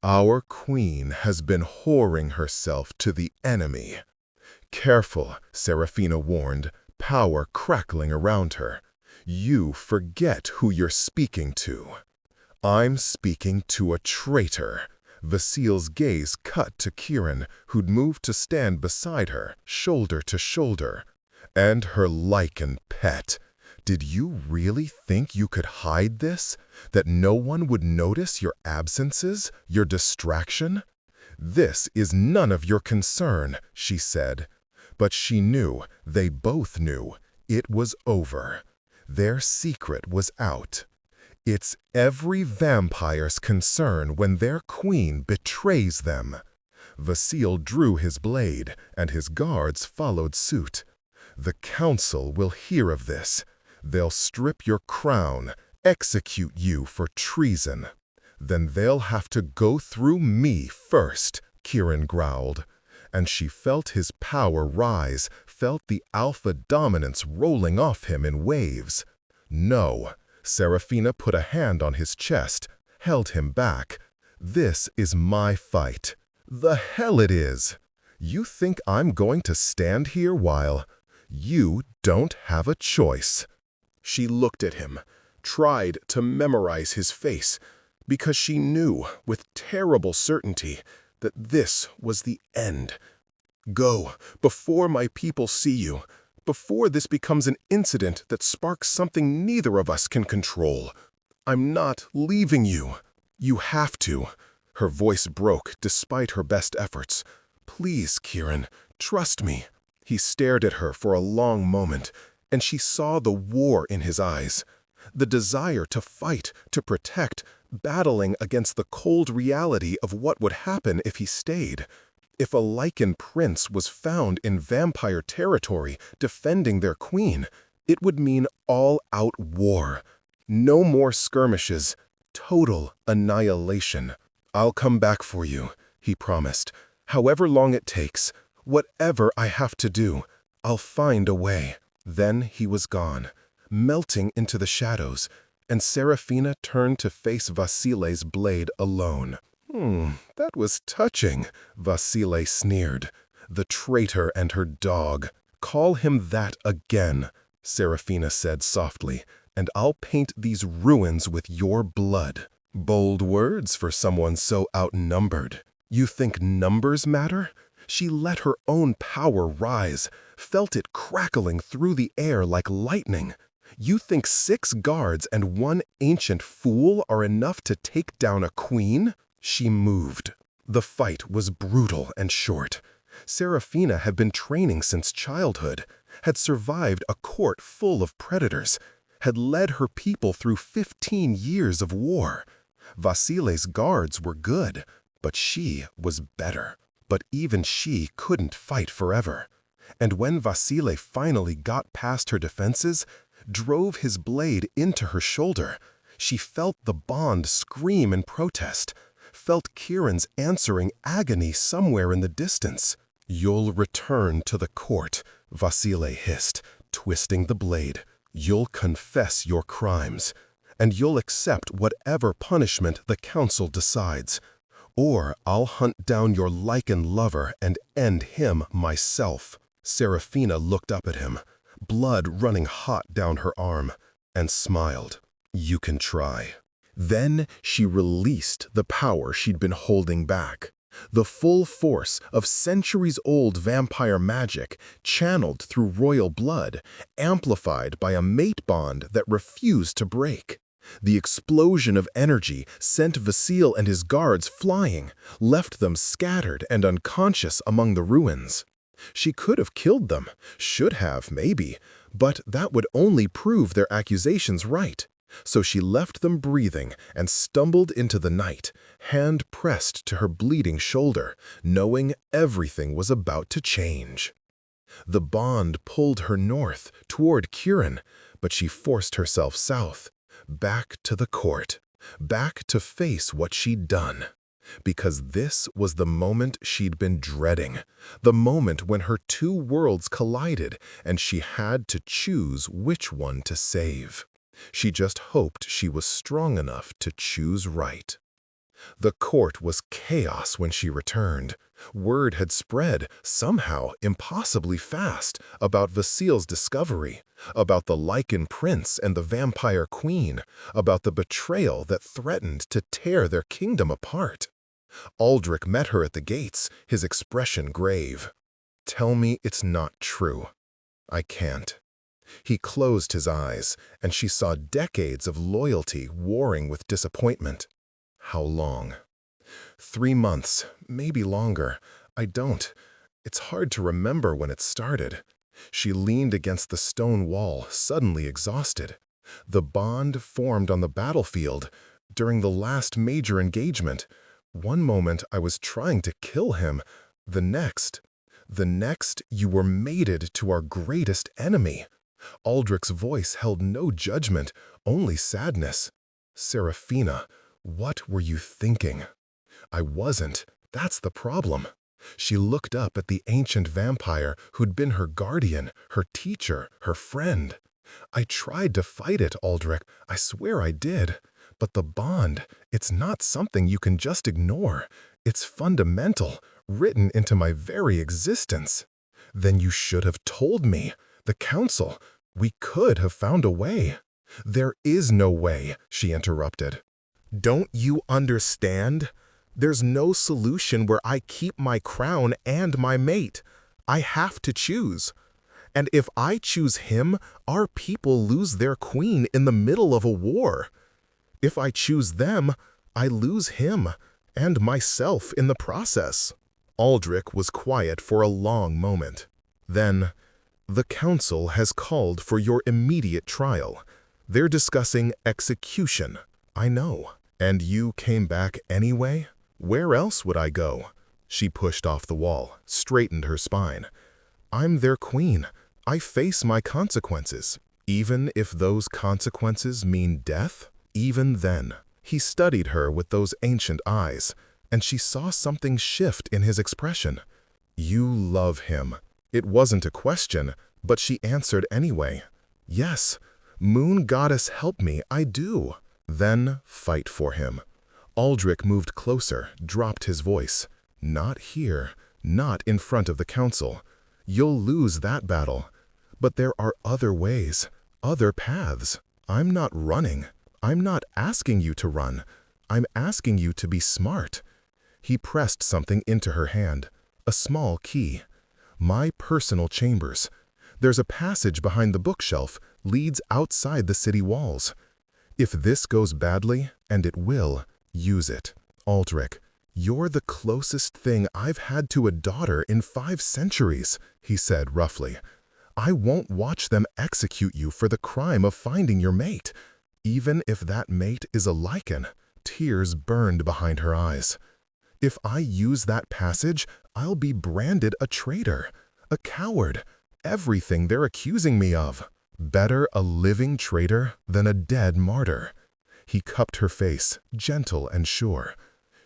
"Our queen has been whoring herself to the enemy." "Careful," Serafina warned, power crackling around her. "You forget who you're speaking to." "I'm speaking to a traitor." Vasile's gaze cut to Kieran, who'd moved to stand beside her, shoulder to shoulder. "And her Lycan pet. Did you really think you could hide this? That no one would notice your absences, your distraction?" "This is none of your concern," she said. But she knew, they both knew, it was over. Their secret was out. It's every vampire's concern when their queen betrays them. Vasile drew his blade, and his guards followed suit. "The council will hear of this. They'll strip your crown, execute you for treason. Then they'll have to go through me first," Kieran growled. and she felt his power rise, felt the alpha dominance rolling off him in waves. No, Serafina put a hand on his chest, held him back. This is my fight. The hell it is! You think I'm going to stand here while you don't have a choice? She looked at him, tried to memorize his face, because she knew with terrible certainty that this was the end. Go, before my people see you, before this becomes an incident that sparks something neither of us can control. I'm not leaving you. You have to. Her voice broke despite her best efforts. Please, Kieran, trust me. He stared at her for a long moment, and she saw the war in his eyes. The desire to fight, to protect, battling against the cold reality of what would happen if he stayed. If a Lycan prince was found in vampire territory defending their queen, it would mean all-out war. No more skirmishes. Total annihilation. I'll come back for you, he promised. However long it takes, whatever I have to do, I'll find a way. Then he was gone, melting into the shadows, and Serafina turned to face Vasile's blade alone. That was touching, Vasile sneered. The traitor and her dog. Call him that again, Serafina said softly, and I'll paint these ruins with your blood. Bold words for someone so outnumbered. You think numbers matter? She let her own power rise, felt it crackling through the air like lightning. You think 6 guards and 1 ancient fool are enough to take down a queen? She moved. The fight was brutal and short. Serafina had been training since childhood, had survived a court full of predators, had led her people through 15 years of war. Vasile's guards were good, but she was better. But even she couldn't fight forever. And when Vasile finally got past her defenses, drove his blade into her shoulder, she felt the bond scream in protest, felt Kieran's answering agony somewhere in the distance. You'll return to the court, Vasile hissed, twisting the blade. You'll confess your crimes, and you'll accept whatever punishment the council decides. Or I'll hunt down your Lycan lover and end him myself. Serafina looked up at him, blood running hot down her arm, and smiled. You can try. Then she released the power she'd been holding back. The full force of centuries-old vampire magic channeled through royal blood, amplified by a mate bond that refused to break. The explosion of energy sent Vasile and his guards flying, left them scattered and unconscious among the ruins. She could have killed them, should have, maybe, but that would only prove their accusations right. So she left them breathing and stumbled into the night, hand pressed to her bleeding shoulder, knowing everything was about to change. The bond pulled her north, toward Kieran, but she forced herself south, back to the court, back to face what she'd done. Because this was the moment she'd been dreading, the moment when her 2 worlds collided and she had to choose which one to save. She just hoped she was strong enough to choose right. The court was chaos when she returned. Word had spread, somehow impossibly fast, about Vasile's discovery, about the Lycan prince and the vampire queen, about the betrayal that threatened to tear their kingdom apart. Aldrich met her at the gates, his expression grave. Tell me it's not true. I can't. He closed his eyes, and she saw decades of loyalty warring with disappointment. How long? 3 months, maybe longer. I don't. It's hard to remember when it started. She leaned against the stone wall, suddenly exhausted. The bond formed on the battlefield during the last major engagement. One moment I was trying to kill him. The next, you were mated to our greatest enemy. Aldrich's voice held no judgment, only sadness. Serafina, what were you thinking? I wasn't. That's the problem. She looked up at the ancient vampire who'd been her guardian, her teacher, her friend. I tried to fight it, Aldrich, I swear I did. But the bond, it's not something you can just ignore. It's fundamental, written into my very existence. Then you should have told me. The council. We could have found a way. There is no way, she interrupted. Don't you understand? There's no solution where I keep my crown and my mate. I have to choose. And if I choose him, our people lose their queen in the middle of a war. If I choose them, I lose him, and myself in the process. Aldrich was quiet for a long moment. Then, the council has called for your immediate trial. They're discussing execution, I know. And you came back anyway? Where else would I go? She pushed off the wall, straightened her spine. I'm their queen. I face my consequences. Even if those consequences mean death? Even then. He studied her with those ancient eyes, and she saw something shift in his expression. You love him. It wasn't a question, but she answered anyway. Yes, Moon Goddess help me, I do. Then fight for him. Aldrich moved closer, dropped his voice. Not here, not in front of the council. You'll lose that battle. But there are other ways, other paths. I'm not running. I'm not asking you to run. I'm asking you to be smart. He pressed something into her hand, a small key. My personal chambers. There's a passage behind the bookshelf, leads outside the city walls. If this goes badly, and it will, use it. Aldrich, you're the closest thing I've had to a daughter in 5 centuries, he said roughly. I won't watch them execute you for the crime of finding your mate. Even if that mate is a Lycan. Tears burned behind her eyes. If I use that passage, I'll be branded a traitor, a coward, everything they're accusing me of. Better a living traitor than a dead martyr. He cupped her face, gentle and sure.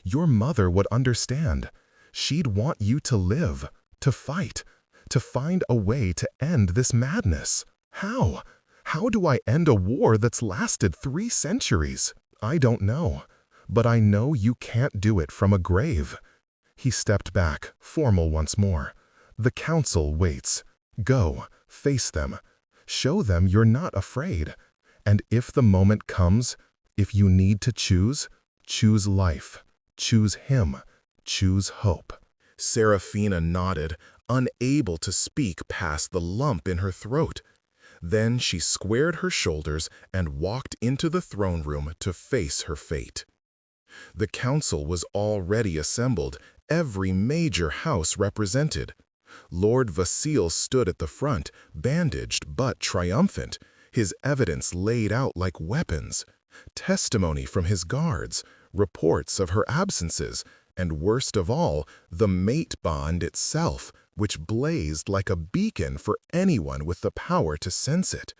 Your mother would understand. She'd want you to live, to fight, to find a way to end this madness. How? How do I end a war that's lasted 3 centuries? I don't know. But I know you can't do it from a grave. He stepped back, formal once more. The council waits. Go, face them. Show them you're not afraid. And if the moment comes, if you need to choose life, choose him, choose hope. Serafina nodded, unable to speak past the lump in her throat. Then she squared her shoulders and walked into the throne room to face her fate. The council was already assembled, every major house represented. Lord Vasil stood at the front, bandaged but triumphant, his evidence laid out like weapons, testimony from his guards, reports of her absences, and worst of all, the mate bond itself, which blazed like a beacon for anyone with the power to sense it.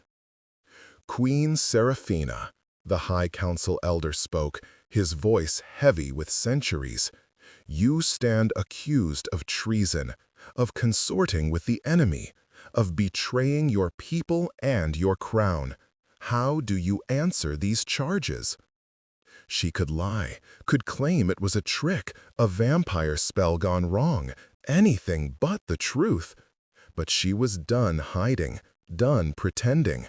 Queen Serafina, the High Council elder spoke, his voice heavy with centuries. You stand accused of treason, of consorting with the enemy, of betraying your people and your crown. How do you answer these charges? She could lie, could claim it was a trick, a vampire spell gone wrong, anything but the truth. But she was done hiding, done pretending.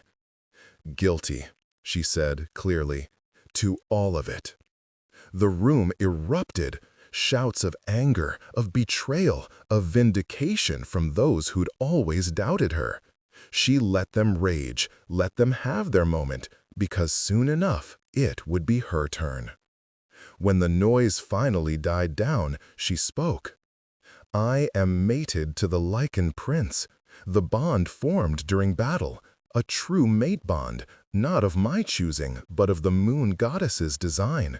Guilty, she said clearly, to all of it. The room erupted, shouts of anger, of betrayal, of vindication from those who'd always doubted her. She let them rage, let them have their moment, because soon enough it would be her turn. When the noise finally died down, she spoke. I am mated to the Lycan prince, the bond formed during battle, a true mate bond, not of my choosing, but of the moon goddess's design.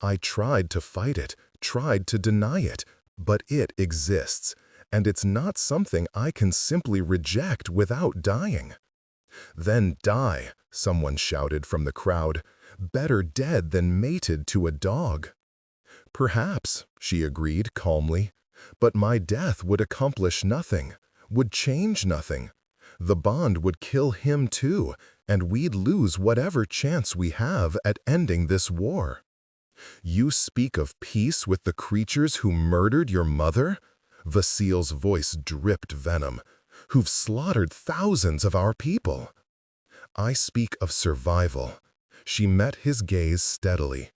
I tried to fight it, tried to deny it, but it exists, and it's not something I can simply reject without dying. Then die, someone shouted from the crowd. Better dead than mated to a dog. Perhaps, she agreed calmly, But my death would accomplish nothing, would change nothing. The bond would kill him too, and we'd lose whatever chance we have at ending this war. You speak of peace with the creatures who murdered your mother? Vasil's voice dripped venom. Who've slaughtered thousands of our people. I speak of survival. She met his gaze steadily.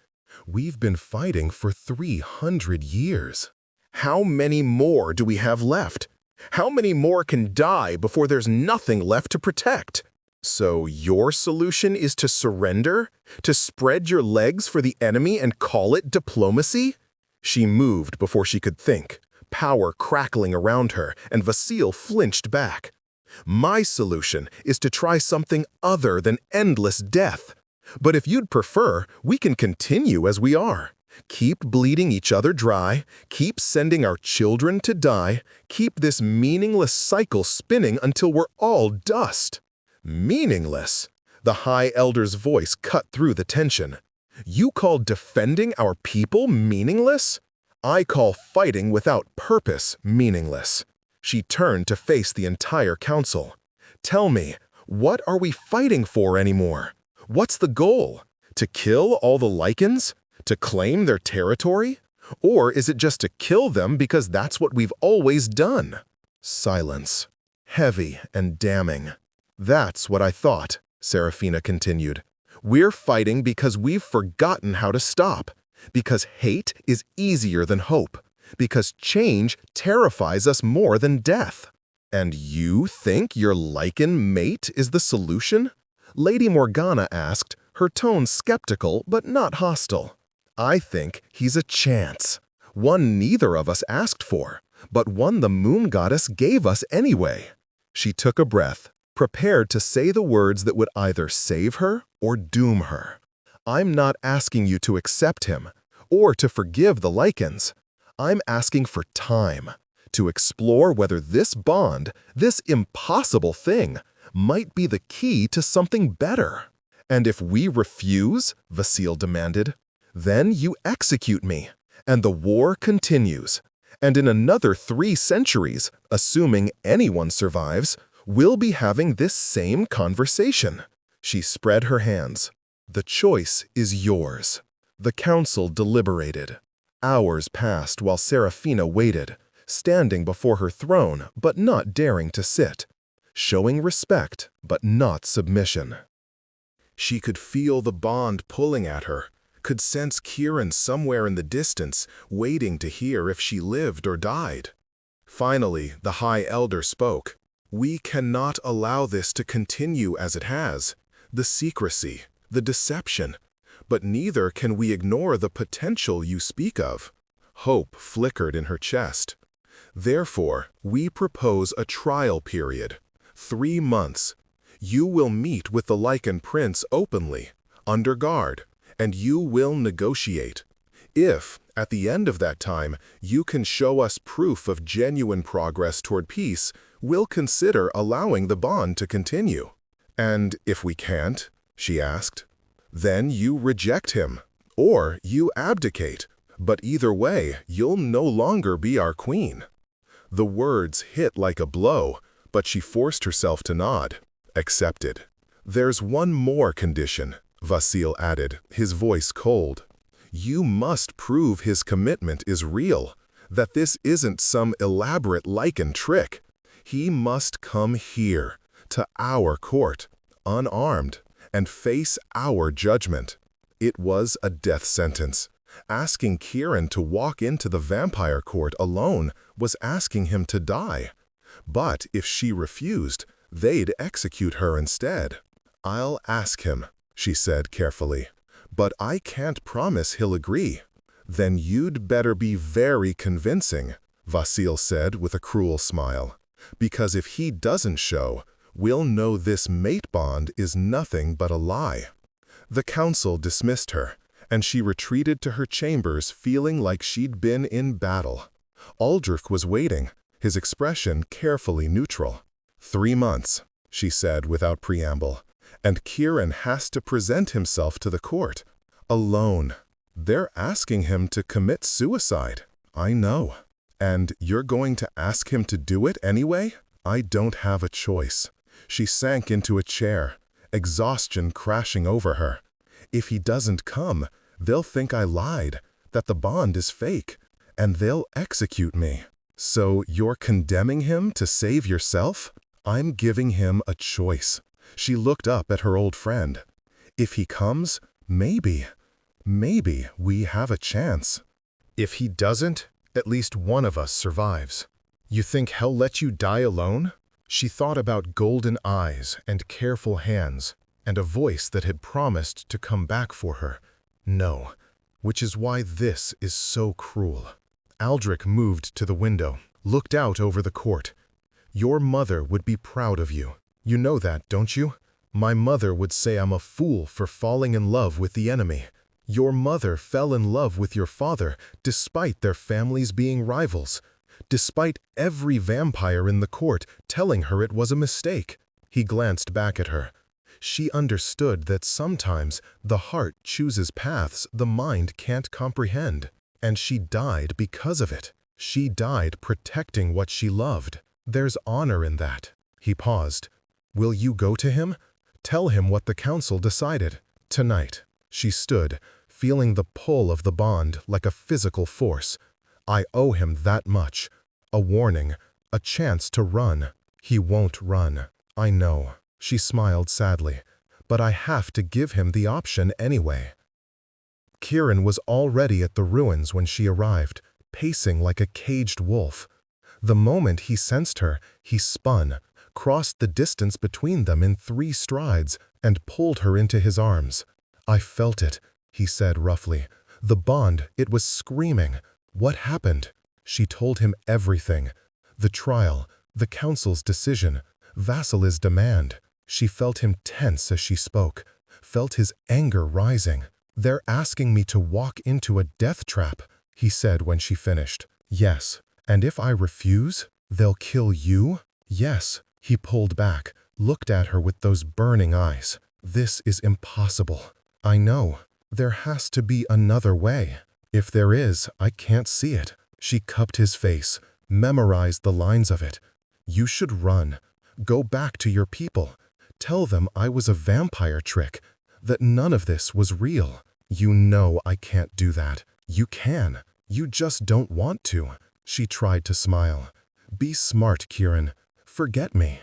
We've been fighting for 300 years. How many more do we have left? How many more can die before there's nothing left to protect? So your solution is to surrender? To spread your legs for the enemy and call it diplomacy? She moved before she could think, power crackling around her, and Vasil flinched back. My solution is to try something other than endless death. But if you'd prefer, we can continue as we are. Keep bleeding each other dry, keep sending our children to die, keep this meaningless cycle spinning until we're all dust. Meaningless? The High Elder's voice cut through the tension. You call defending our people meaningless? I call fighting without purpose meaningless. She turned to face the entire council. Tell me, what are we fighting for anymore? What's the goal? To kill all the Lycans? To claim their territory? Or is it just to kill them because that's what we've always done? Silence. Heavy and damning. That's what I thought, Serafina continued. We're fighting because we've forgotten how to stop. Because hate is easier than hope. Because change terrifies us more than death. And you think your Lycan mate is the solution? Lady Morgana asked, her tone skeptical but not hostile. I think he's a chance. One neither of us asked for, but one the moon goddess gave us anyway. She took a breath, prepared to say the words that would either save her or doom her. I'm not asking you to accept him, or to forgive the Lycans. I'm asking for time, to explore whether this bond, this impossible thing, might be the key to something better. And if we refuse, Vasil demanded, then you execute me, and the war continues. And in another 3 centuries, assuming anyone survives, we'll be having this same conversation. She spread her hands. The choice is yours. The council deliberated. Hours passed while Serafina waited, standing before her throne but not daring to sit, showing respect but not submission. She could feel the bond pulling at her, could sense Kieran somewhere in the distance, waiting to hear if she lived or died. Finally, the High Elder spoke. We cannot allow this to continue as it has. The secrecy, the deception. But neither can we ignore the potential you speak of. Hope flickered in her chest. Therefore, we propose a trial period. 3 months. You will meet with the Lycan Prince openly, under guard, and you will negotiate. If, at the end of that time, you can show us proof of genuine progress toward peace, we'll consider allowing the bond to continue. And if we can't, she asked, then you reject him, or you abdicate, but either way, you'll no longer be our queen. The words hit like a blow, but she forced herself to nod. Accepted. There's one more condition, Vasil added, his voice cold. You must prove his commitment is real, that this isn't some elaborate Lycan trick. He must come here, to our court, unarmed, and face our judgment. It was a death sentence. Asking Kieran to walk into the vampire court alone was asking him to die. But if she refused, they'd execute her instead. I'll ask him, she said carefully, but I can't promise he'll agree. Then you'd better be very convincing, Vasil said with a cruel smile, because if he doesn't show, we'll know this mate bond is nothing but a lie. The council dismissed her, and she retreated to her chambers feeling like she'd been in battle. Aldrich was waiting, his expression carefully neutral. 3 months, she said without preamble, and Kieran has to present himself to the court. Alone. They're asking him to commit suicide. I know. And you're going to ask him to do it anyway? I don't have a choice. She sank into a chair, exhaustion crashing over her. If he doesn't come, they'll think I lied, that the bond is fake, and they'll execute me. So you're condemning him to save yourself? I'm giving him a choice. She looked up at her old friend. If he comes, maybe we have a chance. If he doesn't, at least one of us survives. You think he'll let you die alone? She thought about golden eyes and careful hands, and a voice that had promised to come back for her. No, which is why this is so cruel. Aldrich moved to the window, looked out over the court. Your mother would be proud of you. You know that, don't you? My mother would say I'm a fool for falling in love with the enemy. Your mother fell in love with your father despite their families being rivals, despite every vampire in the court telling her it was a mistake. He glanced back at her. She understood that sometimes the heart chooses paths the mind can't comprehend, and she died because of it. She died protecting what she loved. There's honor in that. He paused. Will you go to him? Tell him what the council decided. Tonight. She stood, feeling the pull of the bond like a physical force. I owe him that much. A warning, a chance to run. He won't run. I know. She smiled sadly. But I have to give him the option anyway. Kieran was already at the ruins when she arrived, pacing like a caged wolf. The moment he sensed her, he spun, crossed the distance between them in 3 strides, and pulled her into his arms. I felt it, he said roughly. The bond, it was screaming. What happened? She told him everything. The trial, the council's decision, Vasily's demand. She felt him tense as she spoke, felt his anger rising. They're asking me to walk into a death trap, he said when she finished. Yes, and if I refuse, they'll kill you? Yes. He pulled back, looked at her with those burning eyes. This is impossible. I know. There has to be another way. If there is, I can't see it. She cupped his face, memorized the lines of it. You should run. Go back to your people. Tell them I was a vampire trick, that none of this was real. You know I can't do that. You can. You just don't want to. She tried to smile. Be smart, Kieran. Forget me.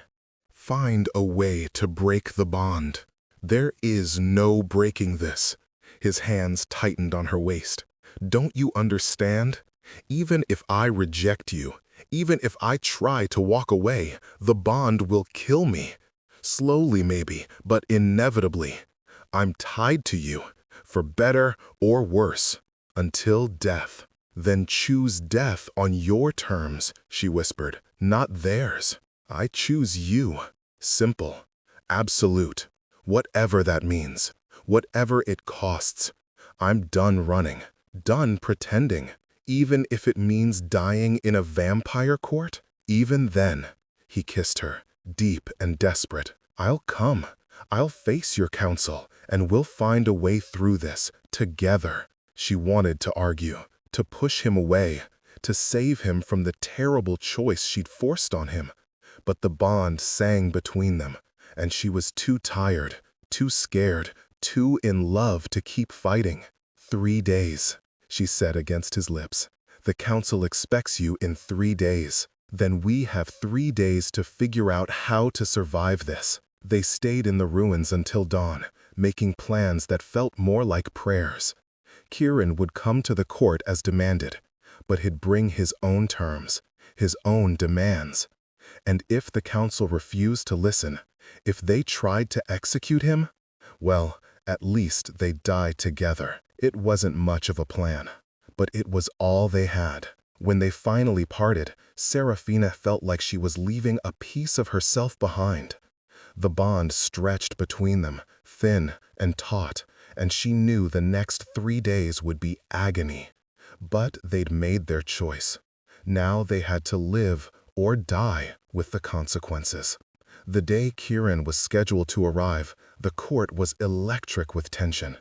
Find a way to break the bond. There is no breaking this. His hands tightened on her waist. Don't you understand? Even if I reject you, even if I try to walk away, the bond will kill me. Slowly maybe, but inevitably. I'm tied to you, for better or worse, until death. Then choose death on your terms, she whispered, not theirs. I choose you. Simple. Absolute. Whatever that means. Whatever it costs. I'm done running. Done pretending. Even if it means dying in a vampire court. Even then. He kissed her, deep and desperate. I'll come. I'll face your counsel, and we'll find a way through this, together. She wanted to argue, to push him away, to save him from the terrible choice she'd forced on him. But the bond sang between them, and she was too tired, too scared, too in love to keep fighting. 3 days, she said against his lips. The council expects you in 3 days. Then we have 3 days to figure out how to survive this. They stayed in the ruins until dawn, making plans that felt more like prayers. Kieran would come to the court as demanded, but he'd bring his own terms, his own demands. And if the council refused to listen, if they tried to execute him, well, at least they'd die together. It wasn't much of a plan, but it was all they had. When they finally parted, Serafina felt like she was leaving a piece of herself behind. The bond stretched between them, thin and taut, and she knew the next 3 days would be agony. But they'd made their choice. Now they had to live or die with the consequences. The day Kieran was scheduled to arrive, the court was electric with tension.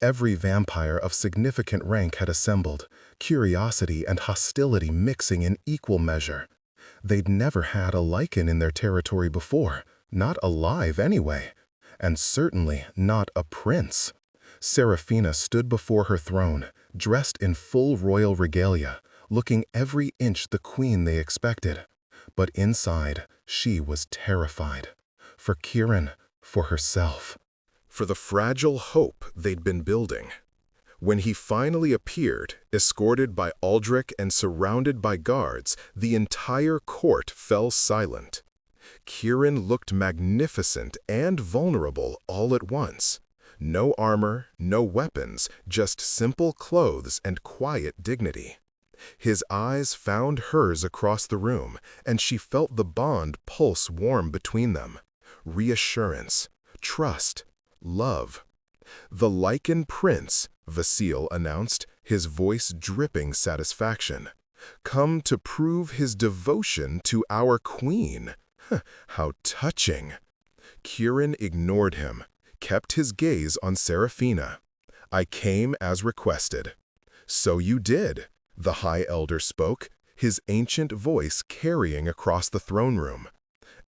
Every vampire of significant rank had assembled, curiosity and hostility mixing in equal measure. They'd never had a Lycan in their territory before, not alive anyway, and certainly not a prince. Seraphina stood before her throne, dressed in full royal regalia, looking every inch the queen they expected. But inside, she was terrified. For Kieran, for herself. For the fragile hope they'd been building. When he finally appeared, escorted by Aldrich and surrounded by guards, the entire court fell silent. Kieran looked magnificent and vulnerable all at once. No armor, no weapons, just simple clothes and quiet dignity. His eyes found hers across the room, and she felt the bond pulse warm between them. Reassurance, trust, love. "The Lycan Prince," Vasile announced, his voice dripping satisfaction. "Come to prove his devotion to our queen." How touching! Kieran ignored him, kept his gaze on Seraphina. "I came as requested." "So you did," the High Elder spoke, his ancient voice carrying across the throne room.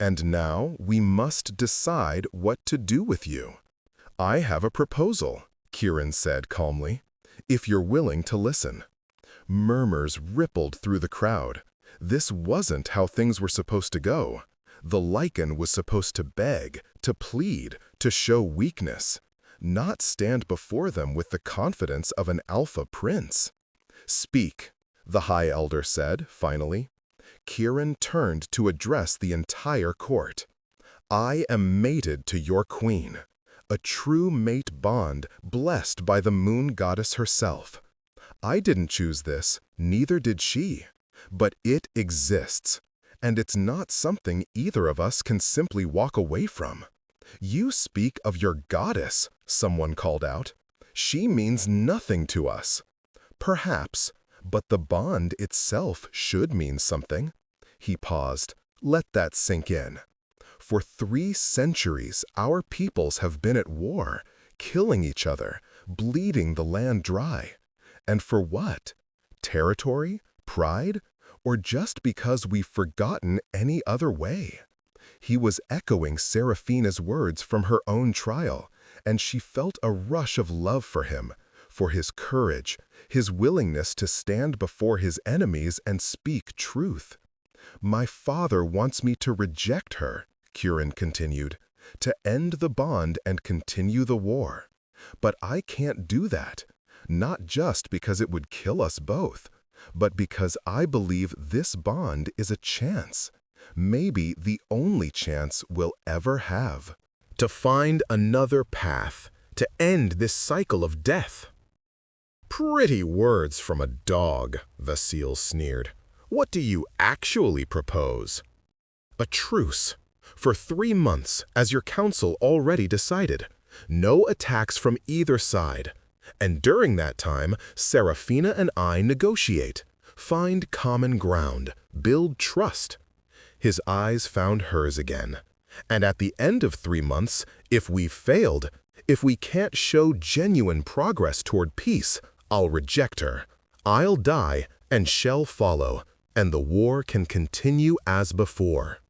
"And now we must decide what to do with you." "I have a proposal," Kieran said calmly, "if you're willing to listen." Murmurs rippled through the crowd. This wasn't how things were supposed to go. The Lycan was supposed to beg, to plead, to show weakness, not stand before them with the confidence of an alpha prince. "Speak," the High Elder said, finally. Kieran turned to address the entire court. "I am mated to your queen, a true mate bond blessed by the moon goddess herself. I didn't choose this, neither did she, but it exists, and it's not something either of us can simply walk away from." "You speak of your goddess," someone called out. "She means nothing to us." "Perhaps, but the bond itself should mean something." He paused. "Let that sink in. For 3 centuries, our peoples have been at war, killing each other, bleeding the land dry. And for what? Territory? Pride? Or just because we've forgotten any other way?" He was echoing Seraphina's words from her own trial, and she felt a rush of love for him, for his courage, his willingness to stand before his enemies and speak truth. "My father wants me to reject her," Kieran continued, "to end the bond and continue the war. But I can't do that, not just because it would kill us both, but because I believe this bond is a chance, maybe the only chance we'll ever have. To find another path, to end this cycle of death." "Pretty words from a dog," Vasile sneered. "What do you actually propose?" "A truce. For 3 months, as your council already decided. No attacks from either side. And during that time, Seraphina and I negotiate, find common ground, build trust." His eyes found hers again. "And at the end of 3 months, if we've failed, if we can't show genuine progress toward peace, I'll reject her. I'll die, and shall follow, and the war can continue as before."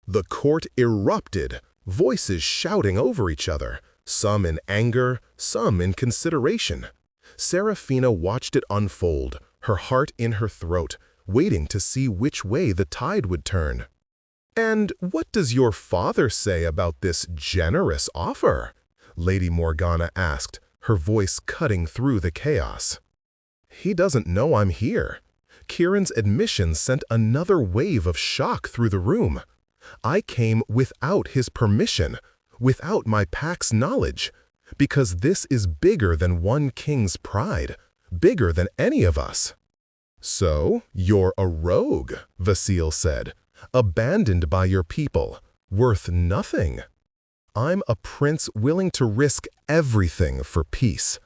The court erupted, voices shouting over each other, some in anger, some in consideration. Seraphina watched it unfold, her heart in her throat, waiting to see which way the tide would turn. "And what does your father say about this generous offer?" Lady Morgana asked, her voice cutting through the chaos. "He doesn't know I'm here." Kieran's admission sent another wave of shock through the room. "I came without his permission, without my pack's knowledge, because this is bigger than one king's pride, bigger than any of us." "So, you're a rogue," Vasile said, "abandoned by your people, worth nothing." "I'm a prince willing to risk everything for peace."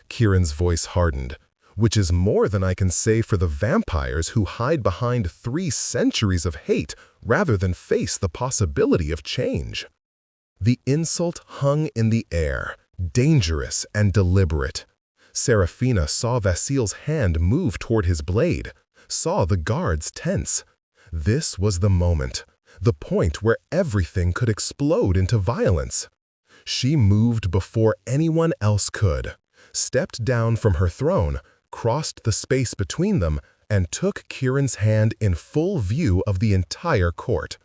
Kieran's voice hardened. "Which is more than I can say for the vampires who hide behind 3 centuries of hate rather than face the possibility of change." The insult hung in the air, dangerous and deliberate. Serafina saw Vasil's hand move toward his blade, saw the guards tense. This was the moment, the point where everything could explode into violence. She moved before anyone else could, stepped down from her throne, crossed the space between them, and took Kieran's hand in full view of the entire court.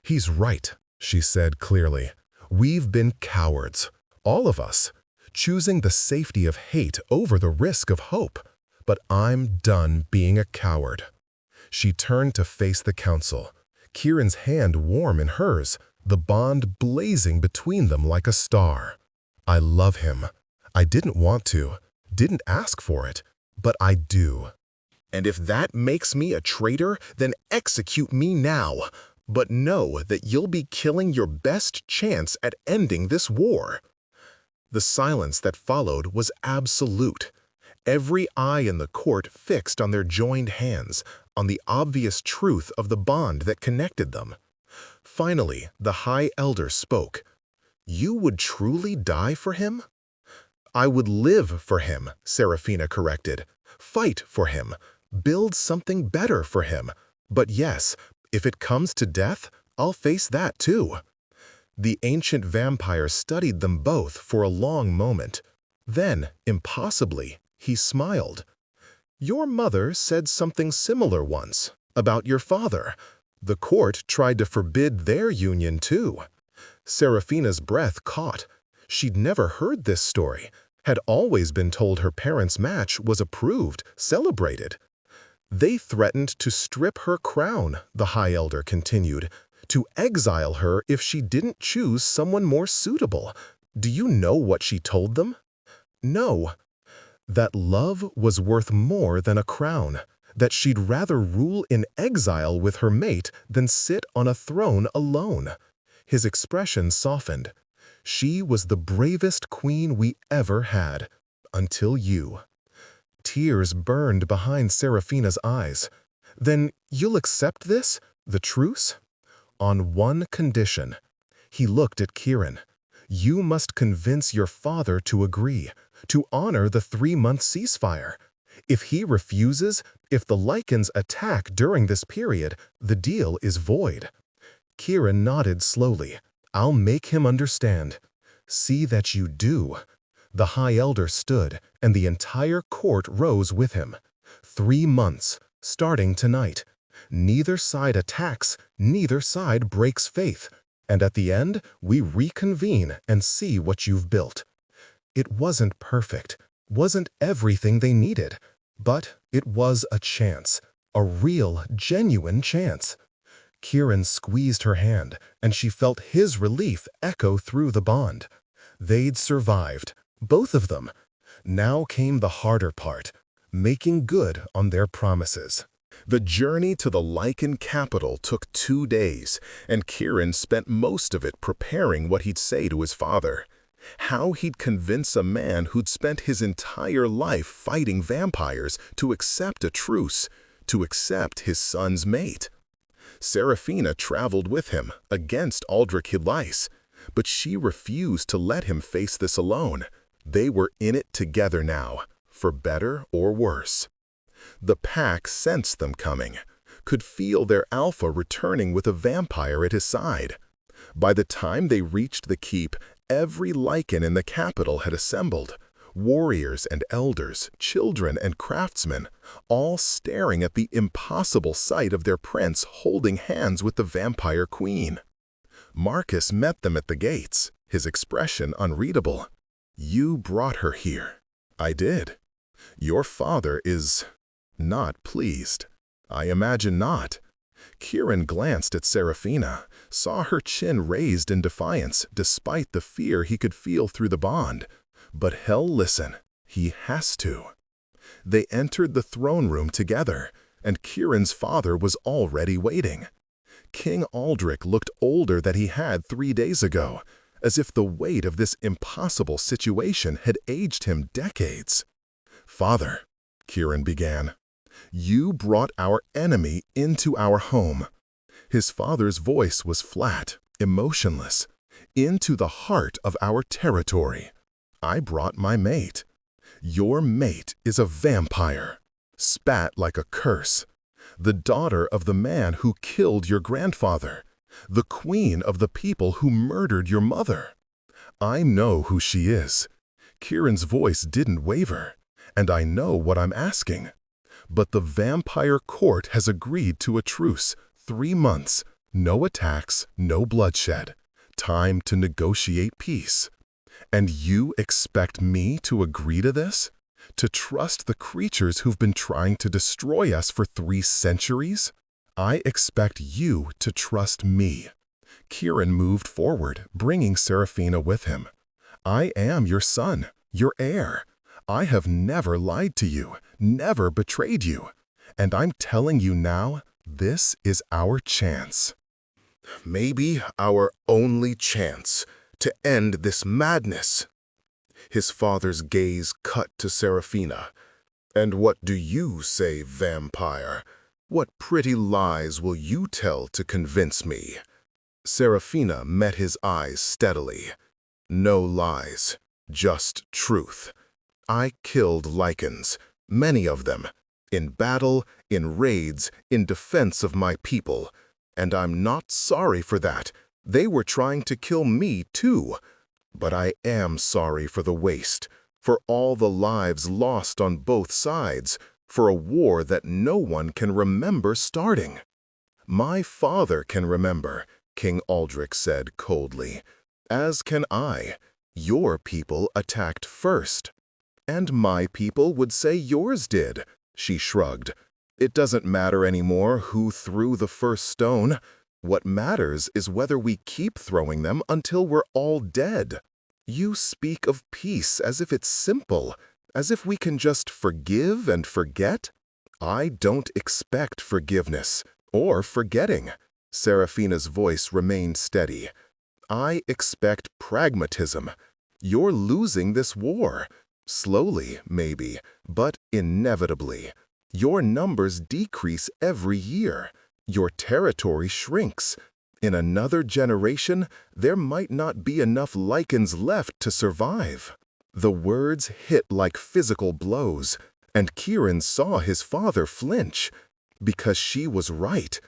"He's right," she said clearly. "We've been cowards, all of us, choosing the safety of hate over the risk of hope. But I'm done being a coward." She turned to face the council, Kieran's hand warm in hers, the bond blazing between them like a star. "I love him. I didn't want to, didn't ask for it, but I do. And if that makes me a traitor, then execute me now. But know that you'll be killing your best chance at ending this war." The silence that followed was absolute. Every eye in the court fixed on their joined hands, on the obvious truth of the bond that connected them. Finally, the High Elder spoke. "You would truly die for him?" "I would live for him," Serafina corrected. "Fight for him. Build something better for him. But yes, if it comes to death, I'll face that too." The ancient vampire studied them both for a long moment. Then, impossibly, he smiled. "Your mother said something similar once, about your father. The court tried to forbid their union too." Serafina's breath caught. She'd never heard this story, had always been told her parents' match was approved, celebrated. "They threatened to strip her crown," the High Elder continued, "to exile her if she didn't choose someone more suitable. Do you know what she told them?" "No." "That love was worth more than a crown, that she'd rather rule in exile with her mate than sit on a throne alone." His expression softened. "She was the bravest queen we ever had, until you." Tears burned behind Serafina's eyes. "Then you'll accept this, the truce?" "On one condition." He looked at Kieran. "You must convince your father to agree, to honor the 3-month ceasefire. If he refuses, if the Lycans attack during this period, the deal is void." Kieran nodded slowly. "I'll make him understand." "See that you do." The High Elder stood, and the entire court rose with him. 3 months, starting tonight. Neither side attacks, neither side breaks faith. And at the end, we reconvene and see what you've built. It wasn't perfect, wasn't everything they needed, but it was a chance, a real, genuine chance. Kieran squeezed her hand, and she felt his relief echo through the bond. They'd survived, both of them. Now came the harder part, making good on their promises. The journey to the Lycan capital took 2 days, and Kieran spent most of it preparing what he'd say to his father. How he'd convince a man who'd spent his entire life fighting vampires to accept a truce, to accept his son's mate. Serafina traveled with him, against Aldrich Hidlice, but she refused to let him face this alone. They were in it together now, for better or worse. The pack sensed them coming, could feel their alpha returning with a vampire at his side. By the time they reached the keep, every Lycan in the capital had assembled. Warriors and elders, children and craftsmen, all staring at the impossible sight of their prince holding hands with the vampire queen. Marcus met them at the gates, his expression unreadable. "You brought her here." "I did." "Your father is not pleased." "I imagine not." Kieran glanced at Serafina, saw her chin raised in defiance despite the fear he could feel through the bond. But hell, listen, he has to. They entered the throne room together, and Kieran's father was already waiting. King Aldrich looked older than he had 3 days ago, as if the weight of this impossible situation had aged him decades. "Father," Kieran began, "you brought our enemy into our home." His father's voice was flat, emotionless. "Into the heart of our territory. I brought my mate. Your mate is a vampire, spat like a curse, the daughter of the man who killed your grandfather, the queen of the people who murdered your mother. I know who she is. Kieran's voice didn't waver, and I know what I'm asking. But the vampire court has agreed to a truce, 3 months, no attacks, no bloodshed, time to negotiate peace. And you expect me to agree to this? To trust the creatures who've been trying to destroy us for 3 centuries? I expect you to trust me. Kieran moved forward, bringing Serafina with him. I am your son, your heir. I have never lied to you, never betrayed you. And I'm telling you now, this is our chance. Maybe our only chance to end this madness. His father's gaze cut to Serafina. And what do you say, vampire? What pretty lies will you tell to convince me? Serafina met his eyes steadily. No lies, just truth. I killed Lycans, many of them, in battle, in raids, in defense of my people. And I'm not sorry for that. They were trying to kill me too. But I am sorry for the waste, for all the lives lost on both sides, for a war that no one can remember starting. My father can remember, King Aldrich said coldly, as can I. Your people attacked first. And my people would say yours did, she shrugged. It doesn't matter anymore who threw the first stone. What matters is whether we keep throwing them until we're all dead. You speak of peace as if it's simple, as if we can just forgive and forget. I don't expect forgiveness or forgetting. Serafina's voice remained steady. I expect pragmatism. You're losing this war. Slowly, maybe, but inevitably. Your numbers decrease every year. Your territory shrinks. In another generation, there might not be enough Lycans left to survive. The words hit like physical blows, and Kieran saw his father flinch. Because she was right.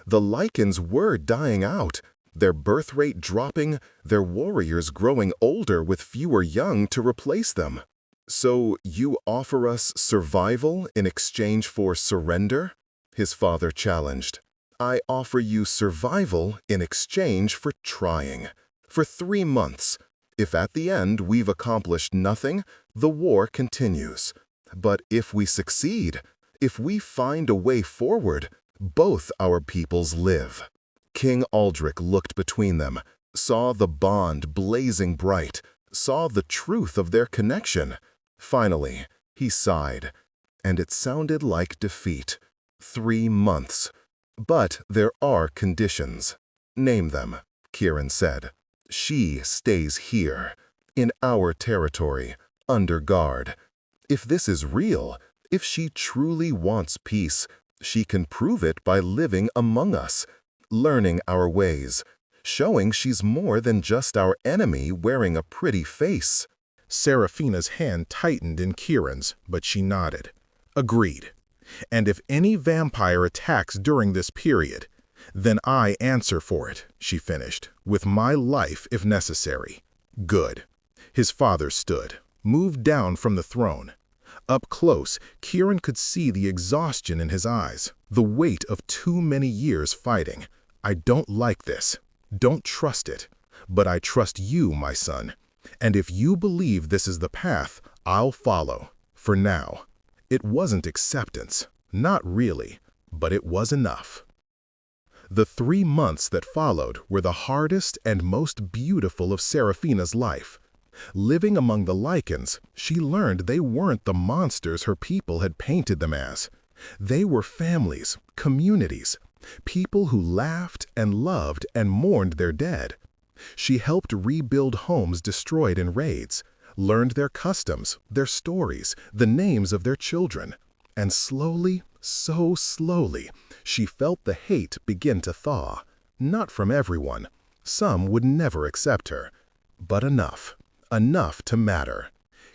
The Lycans were dying out, their birth rate dropping, their warriors growing older with fewer young to replace them. So you offer us survival in exchange for surrender? His father challenged. I offer you survival in exchange for trying. For 3 months. If at the end we've accomplished nothing, the war continues. But if we succeed, if we find a way forward, both our peoples live. King Aldrich looked between them, saw the bond blazing bright, saw the truth of their connection. Finally, he sighed, and it sounded like defeat. 3 months. But there are conditions. Name them, Kieran said. She stays here, in our territory, under guard. If this is real, if she truly wants peace, she can prove it by living among us, learning our ways, showing she's more than just our enemy wearing a pretty face. Serafina's hand tightened in Kieran's, but she nodded. Agreed. And if any vampire attacks during this period, then I answer for it, she finished, with my life if necessary. Good. His father stood, moved down from the throne. Up close, Kieran could see the exhaustion in his eyes, the weight of too many years fighting. I don't like this. Don't trust it. But I trust you, my son. And if you believe this is the path, I'll follow. For now. It wasn't acceptance. Not really. But it was enough. The 3 months that followed were the hardest and most beautiful of Serafina's life. Living among the Lycans, she learned they weren't the monsters her people had painted them as. They were families, communities, people who laughed and loved and mourned their dead. She helped rebuild homes destroyed in raids, learned their customs, their stories, the names of their children. And slowly, so slowly, she felt the hate begin to thaw. Not from everyone. Some would never accept her. But enough. enough to matter.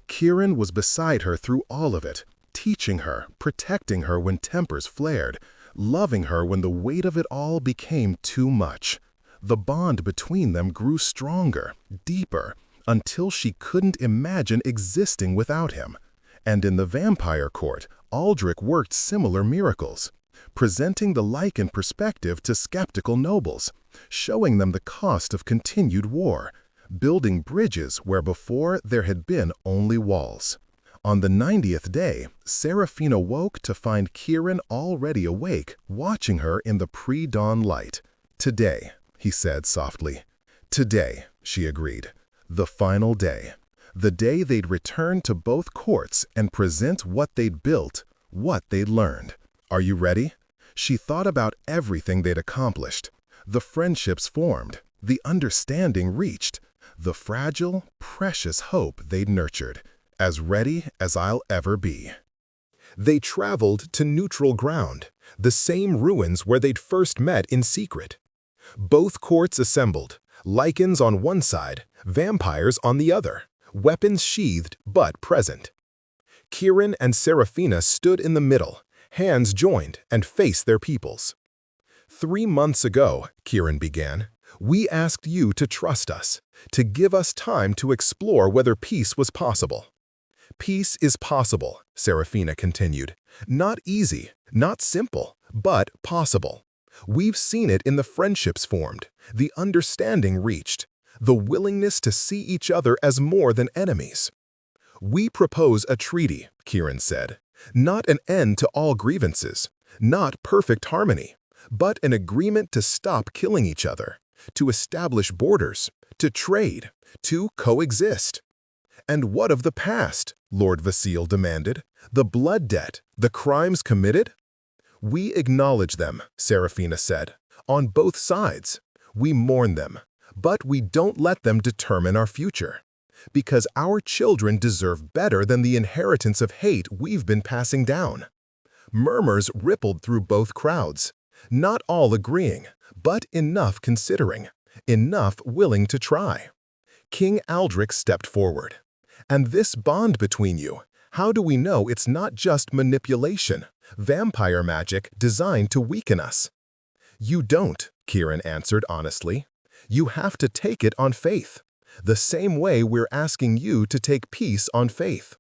Kieran was beside her through all of it, teaching her, protecting her when tempers flared, loving her when the weight of it all became too much. The bond between them grew stronger, deeper, until she couldn't imagine existing without him. And in the vampire court, Aldrich worked similar miracles, presenting the Lycan perspective to skeptical nobles, showing them the cost of continued war, building bridges where before there had been only walls. On the 90th day, Serafina woke to find Kieran already awake, watching her in the pre-dawn light. "Today," he said softly. "Today," she agreed. The final day. The day they'd return to both courts and present what they'd built, what they'd learned. "Are you ready?" She thought about everything they'd accomplished. The friendships formed, the understanding reached, the fragile, precious hope they'd nurtured. "As ready as I'll ever be." They traveled to neutral ground, the same ruins where they'd first met in secret. Both courts assembled, Lycans on one side, vampires on the other, weapons sheathed but present. Kieran and Serafina stood in the middle, hands joined, and faced their peoples. "3 months ago," Kieran began, "we asked you to trust us, to give us time to explore whether peace was possible." "Peace is possible," Serafina continued. "Not easy, not simple, but possible. We've seen it in the friendships formed, the understanding reached, the willingness to see each other as more than enemies." "We propose a treaty," Kieran said, "not an end to all grievances, not perfect harmony, but an agreement to stop killing each other, to establish borders, to trade, to coexist." "And what of the past?" Lord Vasile demanded. "The blood debt, the crimes committed?" "We acknowledge them," Serafina said, "on both sides. We mourn them, but we don't let them determine our future. Because our children deserve better than the inheritance of hate we've been passing down." Murmurs rippled through both crowds, not all agreeing, but enough considering, enough willing to try. King Aldrich stepped forward. "And this bond between you, how do we know it's not just manipulation, vampire magic designed to weaken us?" "You don't," Kieran answered honestly. "You have to take it on faith, the same way we're asking you to take peace on faith.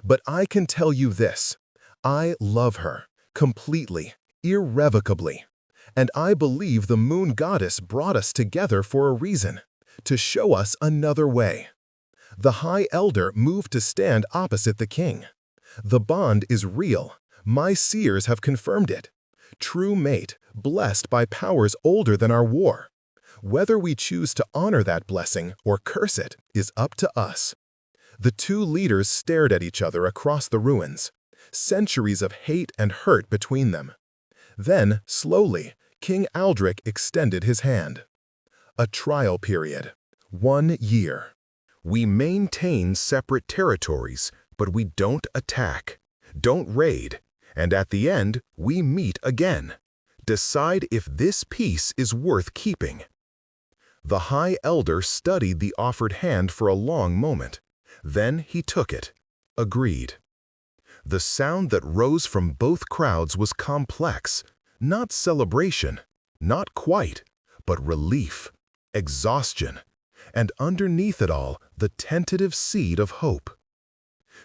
But I can tell you this, I love her, completely, irrevocably. And I believe the moon goddess brought us together for a reason, to show us another way." The High Elder moved to stand opposite the king. "The bond is real. My seers have confirmed it. True mate, blessed by powers older than our war. Whether we choose to honor that blessing or curse it is up to us." The two leaders stared at each other across the ruins, centuries of hate and hurt between them. Then, slowly, King Aldrich extended his hand. "A trial period. 1 year. We maintain separate territories, but we don't attack, don't raid, and at the end, we meet again. Decide if this peace is worth keeping." The High Elder studied the offered hand for a long moment. Then he took it, agreed. The sound that rose from both crowds was complex, not celebration, not quite, but relief, exhaustion, and underneath it all, the tentative seed of hope.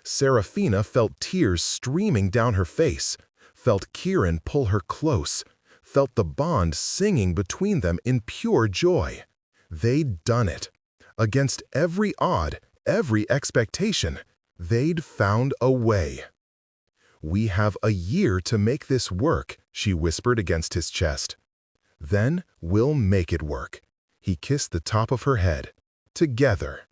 Serafina felt tears streaming down her face, felt Kieran pull her close, felt the bond singing between them in pure joy. They'd done it. Against every odd, every expectation, they'd found a way. "We have a year to make this work," she whispered against his chest. "Then we'll make it work." He kissed the top of her head. "Together."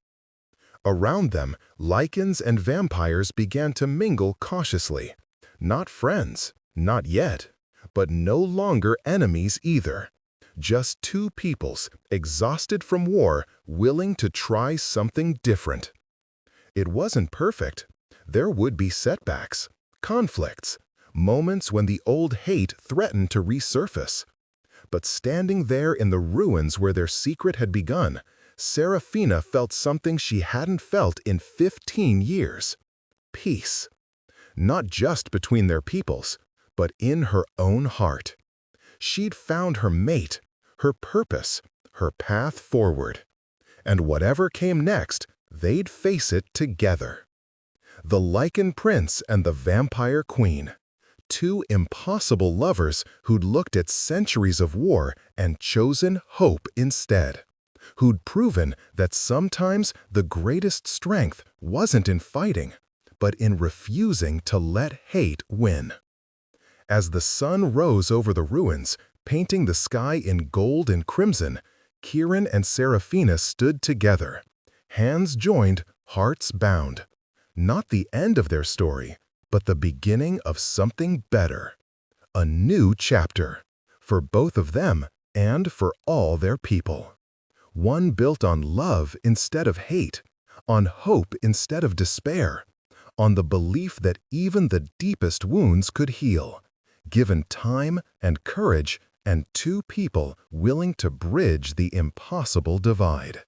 Around them, Lycans and vampires began to mingle cautiously. Not friends, not yet, but no longer enemies either. Just two peoples, exhausted from war, willing to try something different. It wasn't perfect. There would be setbacks, conflicts, moments when the old hate threatened to resurface. But standing there in the ruins where their secret had begun, Serafina felt something she hadn't felt in 15 years. Peace. Not just between their peoples, but in her own heart. She'd found her mate, her purpose, her path forward. And whatever came next, they'd face it together. The Lycan Prince and the Vampire Queen. Two impossible lovers who'd looked at centuries of war and chosen hope instead. Who'd proven that sometimes the greatest strength wasn't in fighting, but in refusing to let hate win. As the sun rose over the ruins, painting the sky in gold and crimson, Kieran and Serafina stood together, hands joined, hearts bound. Not the end of their story, but the beginning of something better. A new chapter, for both of them and for all their people. One built on love instead of hate, on hope instead of despair, on the belief that even the deepest wounds could heal, given time and courage and two people willing to bridge the impossible divide.